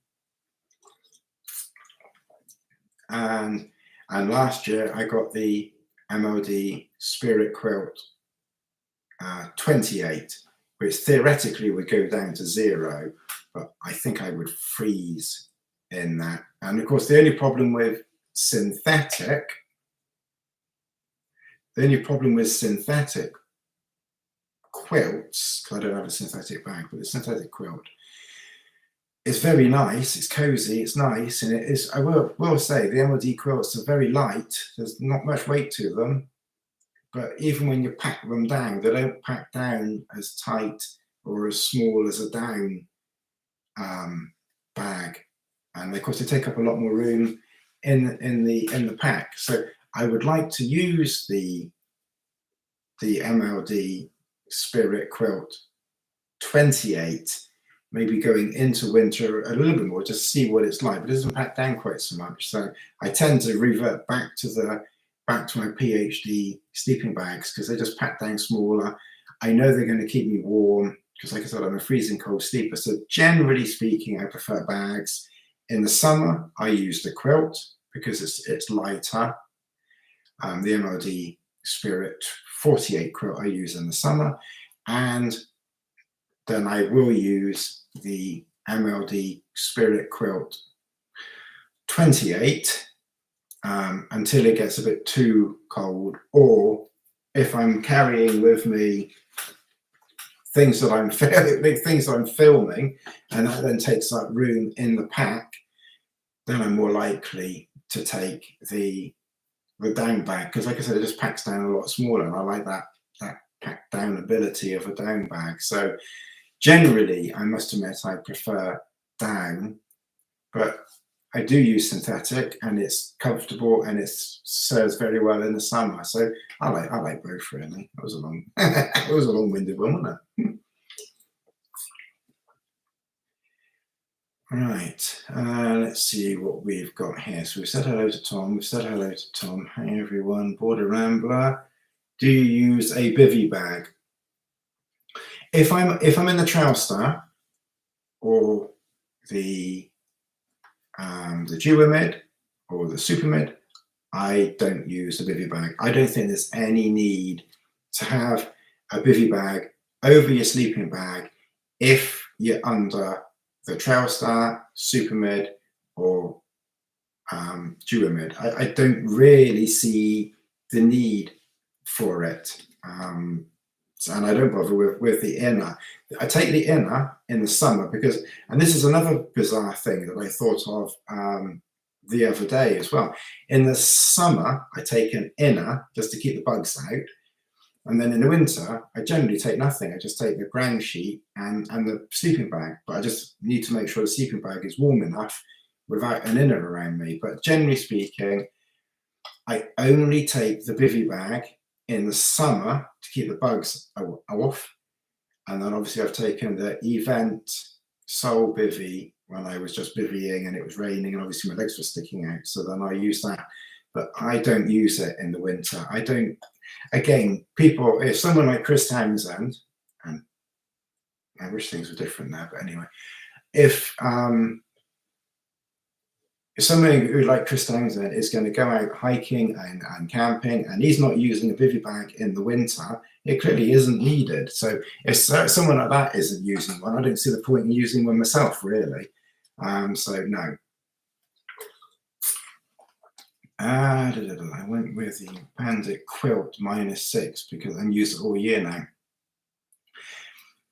And last year I got the MLD Spirit Quilt 28, which theoretically would go down to 0, but I think I would freeze in that. And of course, the only problem with synthetic quilts, because I don't have a synthetic bag, but the synthetic quilt is very nice, it's cozy, it's nice, and it is, I will say, the MLD quilts are very light, there's not much weight to them, but even when you pack them down, they don't pack down as tight or as small as a down bag. And of course, they take up a lot more room in the pack. So I would like to use the MLD Spirit Quilt 28, maybe going into winter a little bit more, just to see what it's like. But it doesn't pack down quite so much. So I tend to revert back to my PhD sleeping bags because they just pack down smaller. I know they're going to keep me warm because, like I said, I'm a freezing cold sleeper. So generally speaking, I prefer bags. In the summer, I use the quilt because it's lighter. The MLD Spirit 48 quilt I use in the summer. and then I will use the MLD Spirit Quilt 28 until it gets a bit too cold, or if I'm carrying with me things that I'm filming, and that then takes up room in the pack, then I'm more likely to take the down bag, because like I said, it just packs down a lot smaller, and I like that pack down ability of a down bag. So generally, I must admit, I prefer down, but I do use synthetic, and it's comfortable, and it serves very well in the summer. So I like both, really. That was a long it was a long-winded one, wasn't it? Right, let's see what we've got here. So we've said hello to Tom. We've said hello to Tom. Hey everyone, Border Rambler. Do you use a bivy bag? If I'm in the Trowstar or the Duo Mid or the Super Mid, I don't use a bivy bag. I don't think there's any need to have a bivy bag over your sleeping bag if you're under the Trowstar, Super Mid, or Duo Mid. I don't really see the need for it. And I don't bother with the inner. I take the inner in the summer because, and this is another bizarre thing that I thought of the other day as well. In the summer, I take an inner just to keep the bugs out. And then in the winter, I generally take nothing. I just take the ground sheet and the sleeping bag. But I just need to make sure the sleeping bag is warm enough without an inner around me. But generally speaking, I only take the bivy bag in the summer to keep the bugs off. And then obviously I've taken the Event Soul bivy when I was just bivvying and it was raining and obviously my legs were sticking out. So then I use that, but I don't use it in the winter. I don't, again, people, if someone like Chris Townsend, and I wish things were different now, but anyway, if somebody who like Chris Townsend is going to go out hiking and camping and he's not using a bivy bag in the winter, it clearly isn't needed. So if someone like that isn't using one, I don't see the point in using one myself, really. So no. I went with the Bandit Quilt -6 because I'm used it all year now.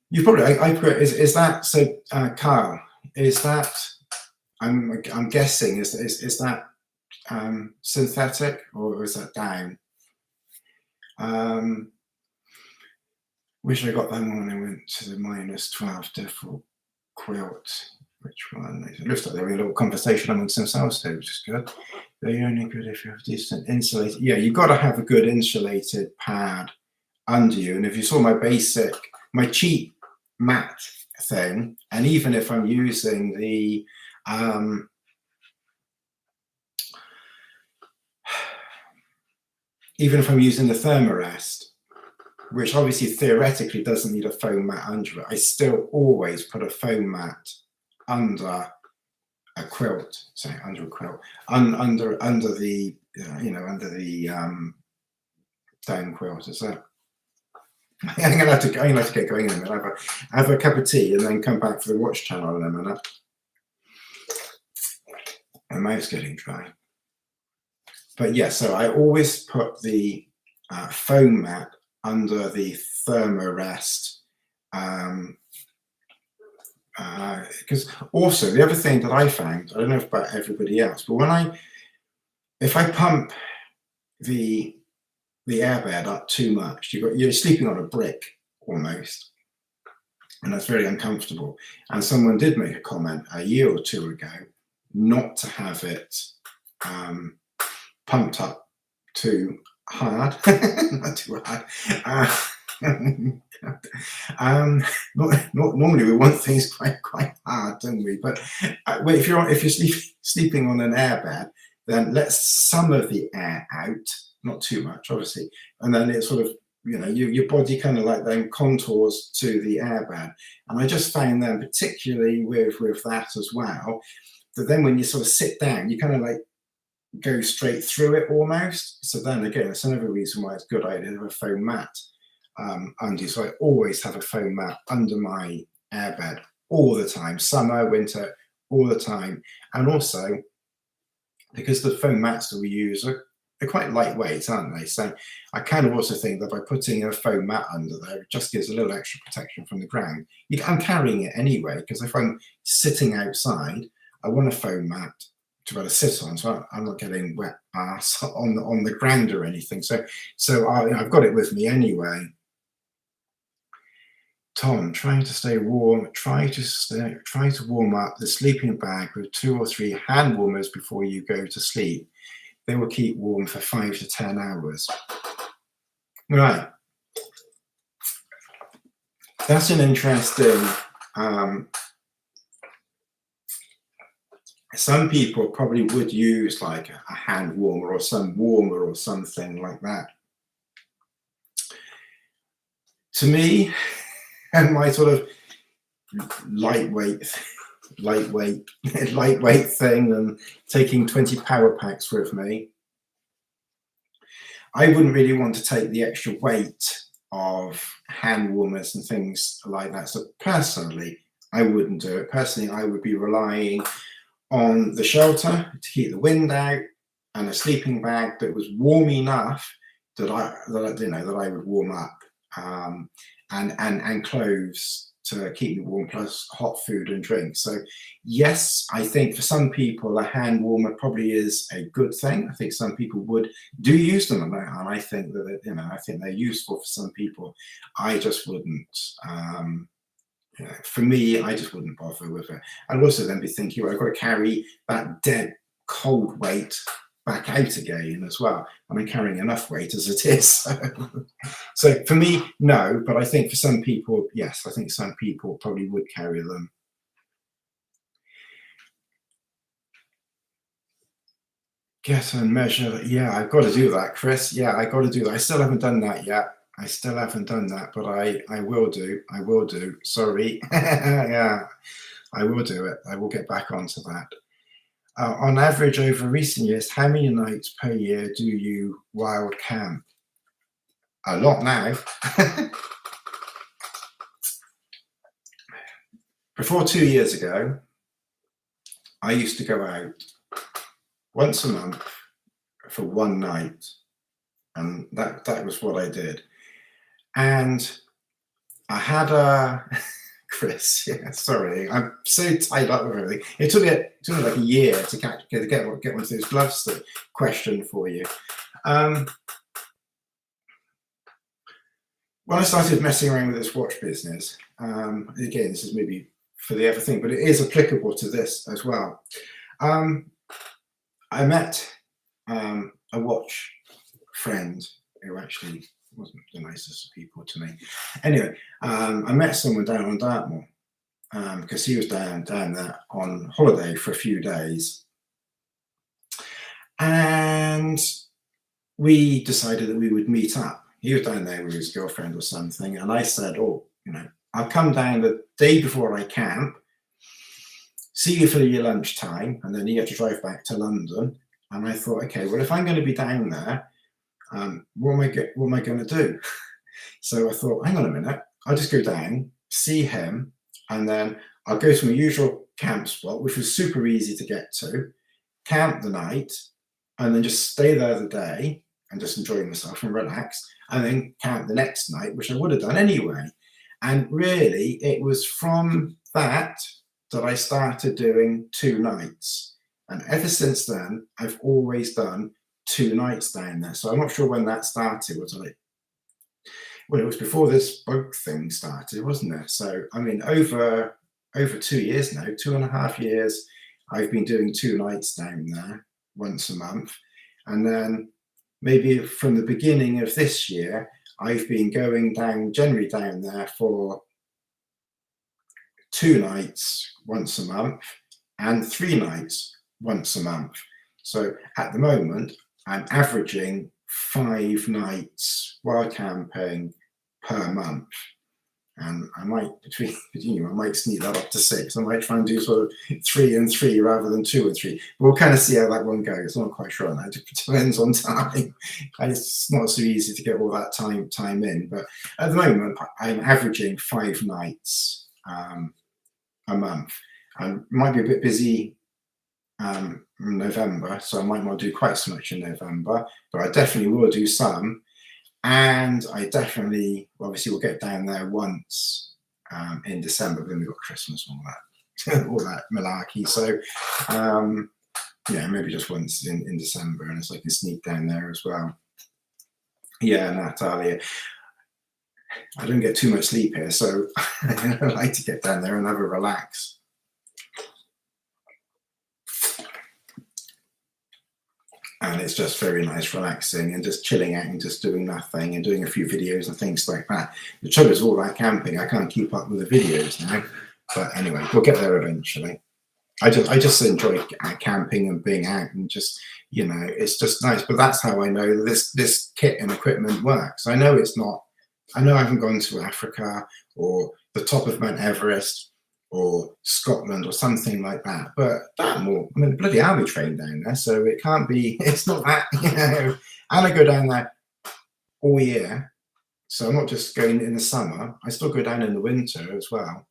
You probably, is that, so Kyle, is that, I'm guessing, is that synthetic or is that down? Wish I got that one when I went to the -12 default quilt. Which one? It looks like they're having a little conversation amongst themselves there, which is good. They're only good if you have decent insulated. Yeah, you've got to have a good insulated pad under you. And if you saw my cheap mat thing, and even if I'm using the Thermarest, which obviously theoretically doesn't need a foam mat under it, I still always put a foam mat under a quilt, sorry, under a quilt, under the under the down quilt. Is that? I'm gonna have to get going in a minute. Have a cup of tea and then come back for the watch channel in a minute. My mouth's getting dry. But yeah, so I always put the foam mat under the Thermarest. Because also the other thing that I found, I don't know about everybody else, but if I pump the airbed up too much, you're sleeping on a brick almost, and that's very uncomfortable. And someone did make a comment a year or two ago not to have it pumped up too hard, not too hard. Normally we want things quite hard, don't we? But if you're sleeping on an airbed, then let some of the air out, not too much, obviously, and then it sort of, your body kind of like then contours to the airbed. And I just found then, particularly with that as well, that then when you sort of sit down, you kind of like go straight through it almost. So then again, it's another reason why it's a good idea to have a foam mat undies. So I always have a foam mat under my airbed all the time, summer, winter, all the time. And also, because the foam mats that we use are quite lightweight, aren't they? So I kind of also think that by putting a foam mat under there, it just gives a little extra protection from the ground. I'm carrying it anyway, because if I'm sitting outside, I want a foam mat to be able to sit on, so I'm not getting wet ass on the ground or anything. So I've got it with me anyway. Tom, trying to stay warm, try to warm up the sleeping bag with 2 or 3 hand warmers before you go to sleep. They will keep warm for 5 to 10 hours. Right. That's an interesting. Some people probably would use like a hand warmer or some warmer or something like that. To me, and my sort of lightweight thing, and taking 20 power packs with me, I wouldn't really want to take the extra weight of hand warmers and things like that. So personally, I wouldn't do it. Personally, I would be relying on the shelter to keep the wind out, and a sleeping bag that was warm enough that I would warm up, and clothes to keep me warm, plus hot food and drink. So yes, I think for some people a hand warmer probably is a good thing. I think some people do use them, and I think that I think they're useful for some people. I just wouldn't. For me, I just wouldn't bother with it. I'd also then be thinking, well, I've got to carry that dead cold weight back out again as well. And I'm carrying enough weight as it is. So for me, no, but I think for some people, yes, I think some people probably would carry them. Get and measure. Yeah, I've got to do that, Chris. Yeah, I got to do that. I still haven't done that yet. But I will do. Sorry. Yeah, I will do it. I will get back onto that. On average, over recent years, how many nights per year do you wild camp? A lot now. Before 2 years ago, I used to go out once a month for one night, and that was what I did. And I had a Chris, yeah, sorry, I'm so tied up with everything. It took me like a year to get one of those gloves question for you. When I started messing around with this watch business, again, this is maybe for the other thing, but it is applicable to this as well. I met a watch friend who actually wasn't the nicest of people to me. Anyway, I met someone down on Dartmoor because he was down there on holiday for a few days. And we decided that we would meet up. He was down there with his girlfriend or something. And I said, I'll come down the day before I camp, see you for your lunchtime, and then you have to drive back to London. And I thought, okay, well, if I'm going to be down there, what am I going to do? So I thought, hang on a minute, I'll just go down, see him, and then I'll go to my usual camp spot, which was super easy to get to, camp the night, and then just stay there the day and just enjoy myself and relax, and then camp the next night, which I would have done anyway. And really, it was from that I started doing 2 nights. And ever since then, I've always done 2 nights down there. So I'm not sure when that started. Well, it was before this bug thing started, wasn't it? So, I mean, over 2 years now, 2.5 years, I've been doing 2 nights down there once a month. And then maybe from the beginning of this year, I've been going generally down there for 2 nights once a month and 3 nights once a month. So at the moment, I'm averaging 5 nights wild camping per month. And I might I might sneak that up to 6. I might try and do sort of 3 and 3 rather than 2 and 3. But we'll kind of see how that one goes. I'm not quite sure on that. It depends on time. It's not so easy to get all that time in. But at the moment, I'm averaging 5 nights a month. I might be a bit busy in November, so I might not do quite so much in November, but I definitely will do some. And I definitely, obviously, will get down there once in December, then we've got Christmas and all that, all that malarkey. So, yeah, maybe just once in December, and so I can sneak down there as well. Yeah, Natalia. I don't get too much sleep here, so I like to get down there and have a relax. And it's just very nice, relaxing, and just chilling out and just doing nothing and doing a few videos and things like that. The trouble is, all that camping, I can't keep up with the videos now. But anyway, we'll get there eventually. I just enjoy camping and being out and just, it's just nice. But that's how I know this kit and equipment works. I know it's not. I know I haven't gone to Africa or the top of Mount Everest or Scotland or something like that. But bloody army trained down there, so it can't be, it's not that, And I go down there all year. So I'm not just going in the summer, I still go down in the winter as well.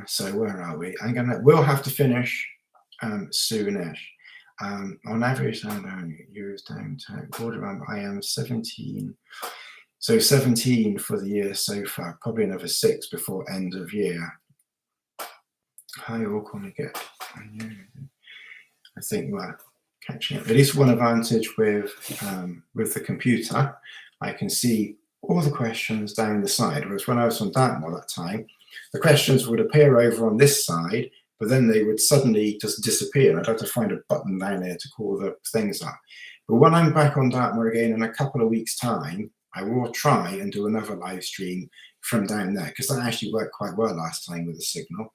So where are we? We'll have to finish soonish. On average, euros downtown, I am 17. So 17 for the year so far, probably another 6 before end of year. How you all going to get? I think we're catching up. At least one advantage with the computer, I can see all the questions down the side. Whereas when I was on Dartmoor that time, the questions would appear over on this side, but then they would suddenly just disappear. I'd have to find a button down there to call the things up. But when I'm back on Dartmoor again in a couple of weeks' time, I will try and do another live stream from down there, because that actually worked quite well last time with the signal.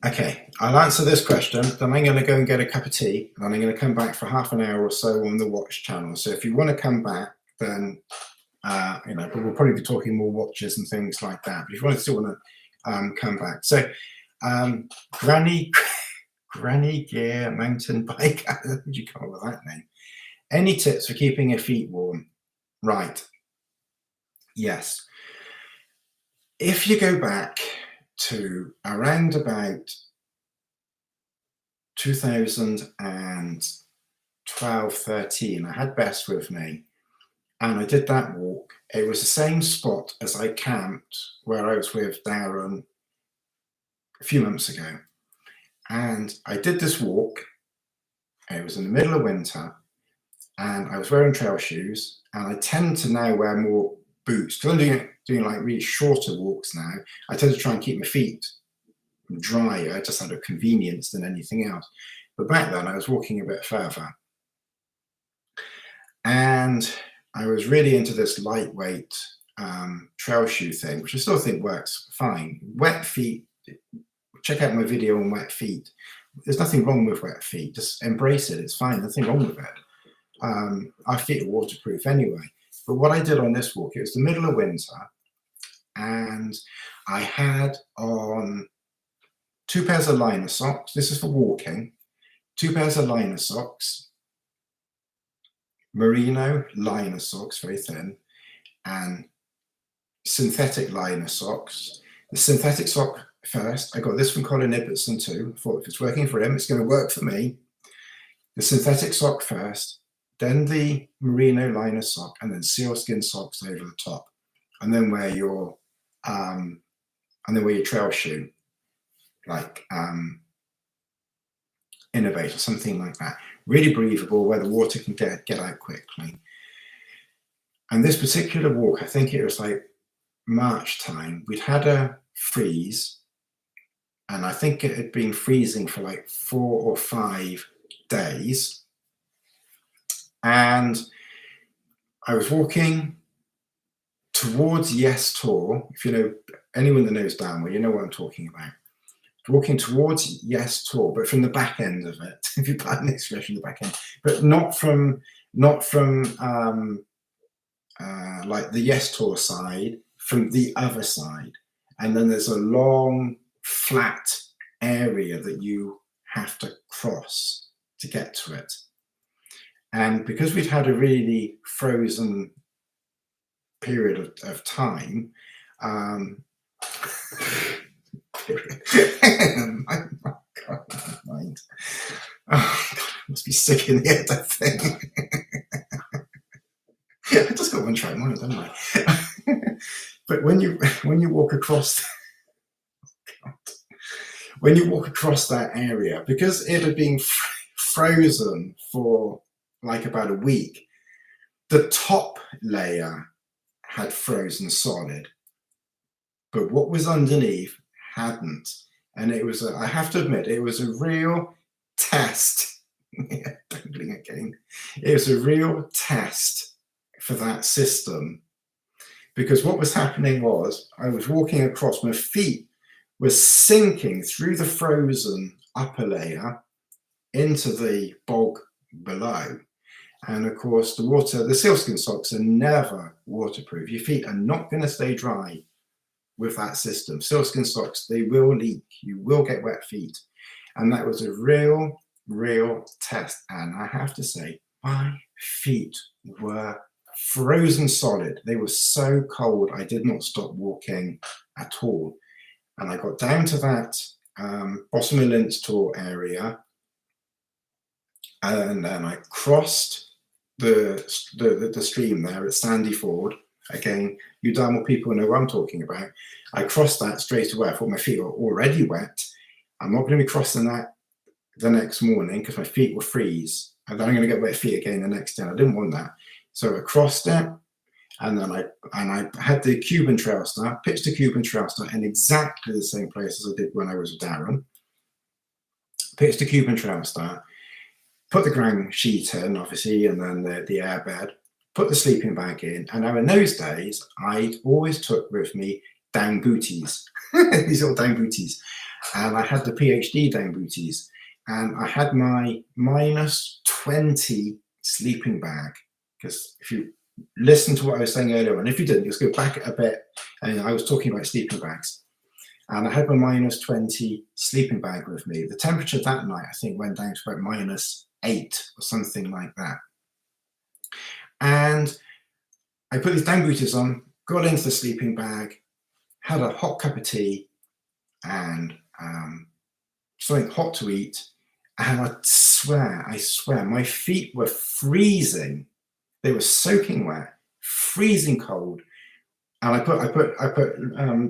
Okay, I'll answer this question, then I'm going to go and get a cup of tea, and then I'm going to come back for half an hour or so on the watch channel. So if you want to come back, then, but we'll probably be talking more watches and things like that. But if you still want to come back. So, Granny Gear Mountain Bike. How did you come up with that name? Any tips for keeping your feet warm? Right. Yes. If you go back to around about 2012-13, I had Bess with me, and I did that walk. It was the same spot as I camped where I was with Darren a few months ago. And I did this walk. It was in the middle of winter, and I was wearing trail shoes. And I tend to now wear more boots because I'm doing like really shorter walks now. I tend to try and keep my feet drier, just out of convenience than anything else. But back then, I was walking a bit further, and I was really into this lightweight trail shoe thing, which I still think works fine. Wet feet. Check out my video on wet feet. There's nothing wrong with wet feet. Just embrace it. It's fine. Nothing wrong with it. Our feet are waterproof anyway. But what I did on this walk, it was the middle of winter, and I had on 2 pairs of liner socks. This is for walking. 2 pairs of liner socks, Merino liner socks, very thin, and synthetic liner socks. The synthetic sock first, I got this from Colin Ibbotson too. I thought if it's working for him, it's going to work for me. The synthetic sock first, then the merino liner sock, and then sealskin socks over the top, and then wear your trail shoe, like Innovate or something like that. Really breathable, where the water can get out quickly. And this particular walk, I think it was like March time, we'd had a freeze, and I think it had been freezing for like 4 or 5 days. And I was walking towards Yes Tor. If you know anyone that knows Dartmoor, you know what I'm talking about. walking towards yes tall, but from the back end of it. If you put an expression, the back end, but not from like the yes tall side, from the other side. And then there's a long flat area that you have to cross to get to it. And because we'd had a really frozen period of time, my God, my mind. Oh, God, I must be sick in the head, that thing. I just got one track mind, don't I? But when you walk across, when you walk across that area, because it had been frozen for like about a week, the top layer had frozen solid, but what was underneath hadn't. And it was, I have to admit, it was a real test. Dangling again. It was a real test for that system, because what was happening was I was walking across, my feet were sinking through the frozen upper layer into the bog below. And of course, the water, the sealskin socks are never waterproof. Your feet are not going to stay dry with that system. Sealskin socks, they will leak. You will get wet feet. And that was a real test. And I have to say, my feet were frozen solid. They were so cold, I did not stop walking at all. And I got down to that Bottom of Linstour area, and then I crossed the stream there at Sandy Ford. Again, you Dartmoor people know what I'm talking about. I crossed that straight away. I thought my feet were already wet. I'm not going to be crossing that the next morning because my feet will freeze, and then I'm going to get wet feet again the next day. I didn't want that, so I crossed it, and then I had the Cuban trail star, pitched the Cuban trail star in exactly the same place as I did when I was with Darren. Pitched the Cuban trail star, put the ground sheet in, obviously, and then the airbed, put the sleeping bag in. And now in those days, I always took with me down booties, these little down booties. And I had the PhD down booties. And I had my -20 sleeping bag. Because if you listen to what I was saying earlier, and if you didn't, just go back a bit. And I was talking about sleeping bags. And I had my -20 sleeping bag with me. The temperature that night, I think, went down to about -8 or something like that. And I put these down booties on, got into the sleeping bag, had a hot cup of tea and something hot to eat. And I swear, my feet were freezing. They were soaking wet, freezing cold. And I put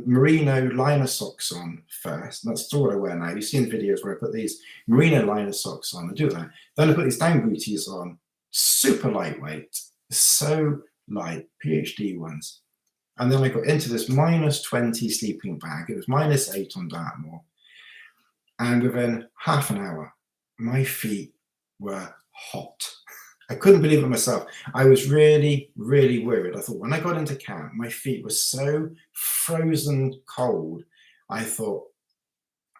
merino liner socks on first. And that's all I wear now. You've seen videos where I put these merino liner socks on. I do that. Then I put these down booties on, super lightweight, so light, PhD ones. And then I got into this -20 sleeping bag. It was -8 on Dartmoor. And within half an hour, my feet were hot. I couldn't believe it myself. I was really worried. I thought when I got into camp, my feet were so frozen cold. I thought,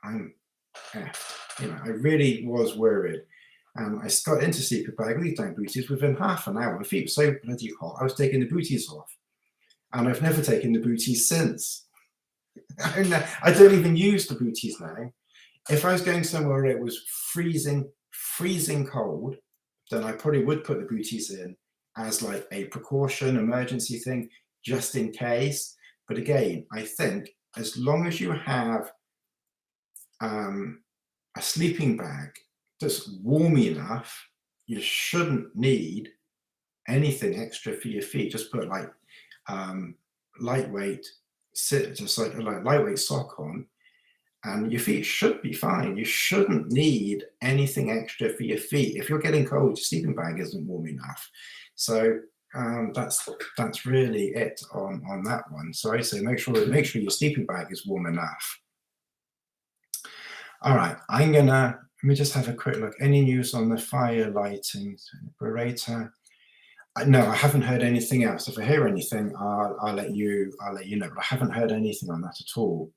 I'm effed. You know, I really was worried. And I got into sleeping bag, these down booties. Within half an hour, my feet were so bloody hot, I was taking the booties off. And I've never taken the booties since. I don't even use the booties now. If I was going somewhere where it was freezing cold, then I probably would put the booties in as like a precaution, emergency thing, just in case. But again, I think as long as you have a sleeping bag that's warm enough, you shouldn't need anything extra for your feet. Just put like lightweight, just like a lightweight sock on, and your feet should be fine. You shouldn't need anything extra for your feet. If you're getting cold, your sleeping bag isn't warm enough. So that's really it on that one. So I say make sure your sleeping bag is warm enough. All right, let me just have a quick look. Any news on the fire lighting operator? No, I haven't heard anything else. If I hear anything, I'll let you know. But I haven't heard anything on that at all.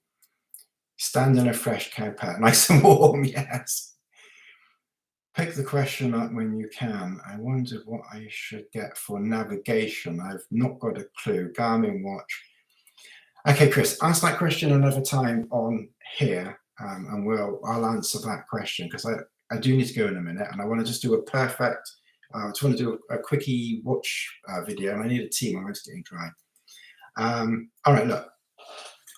Stand in a fresh cow pat, nice and warm, yes. Pick the question up when you can. I wonder what I should get for navigation. I've not got a clue. Garmin watch. Okay, Chris, ask that question another time on here, and I'll answer that question because I do need to go in a minute, and I want to just do a perfect. I just want to do a quickie watch video, and I need a tea. My mouth's getting dry. All right, look.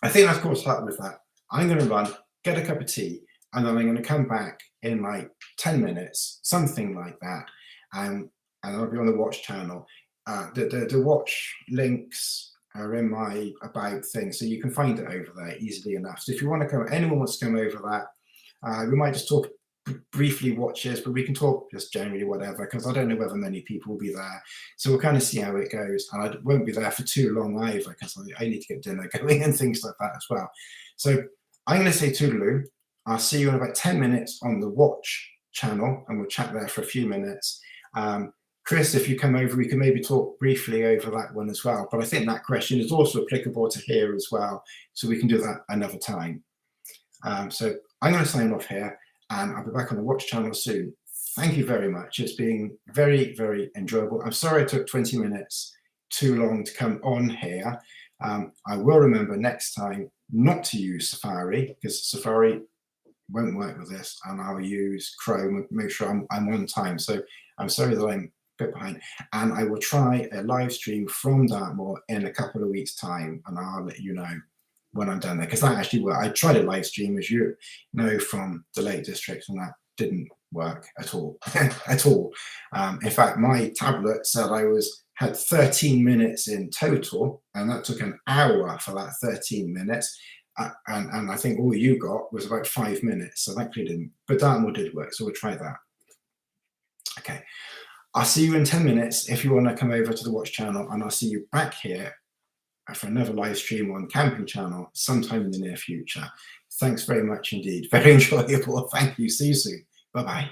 I think that's cool. Start with that. I'm going to run, get a cup of tea, and then I'm going to come back in like 10 minutes, something like that, and I'll be on the watch channel. The watch links are in my about thing, so you can find it over there easily enough. So if you want to come, anyone wants to come over that, we might just talk briefly watches, but we can talk just generally whatever, because I don't know whether many people will be there. So we'll kind of see how it goes. And I won't be there for too long either, because I need to get dinner going and things like that as well. So I'm going to say toodaloo. I'll see you in about 10 minutes on the watch channel, and we'll chat there for a few minutes. Chris, if you come over, we can maybe talk briefly over that one as well. But I think that question is also applicable to here as well. So we can do that another time. So I'm going to sign off here, and I'll be back on the watch channel soon. Thank you very much. It's been very, very enjoyable. I'm sorry it took 20 minutes too long to come on here. I will remember next time not to use Safari, because Safari won't work with this, and I'll use Chrome and make sure I'm on time. So I'm sorry that I'm a bit behind, and I will try a live stream from Dartmoor in a couple of weeks' time, and I'll let you know when I'm done there, because that actually worked. I tried a live stream, as you know, from the Lake District, and that didn't work at all. At all. In fact, my tablet said I had 13 minutes in total, and that took an hour for that 13 minutes. And I think all you got was about 5 minutes, so that clearly didn't. But Dartmoor did work, so we'll try that. Okay, I'll see you in 10 minutes if you want to come over to the watch channel, and I'll see you back here for another live stream on Camping Channel sometime in the near future. Thanks very much indeed. Very enjoyable. Thank you. See you soon. Bye-bye.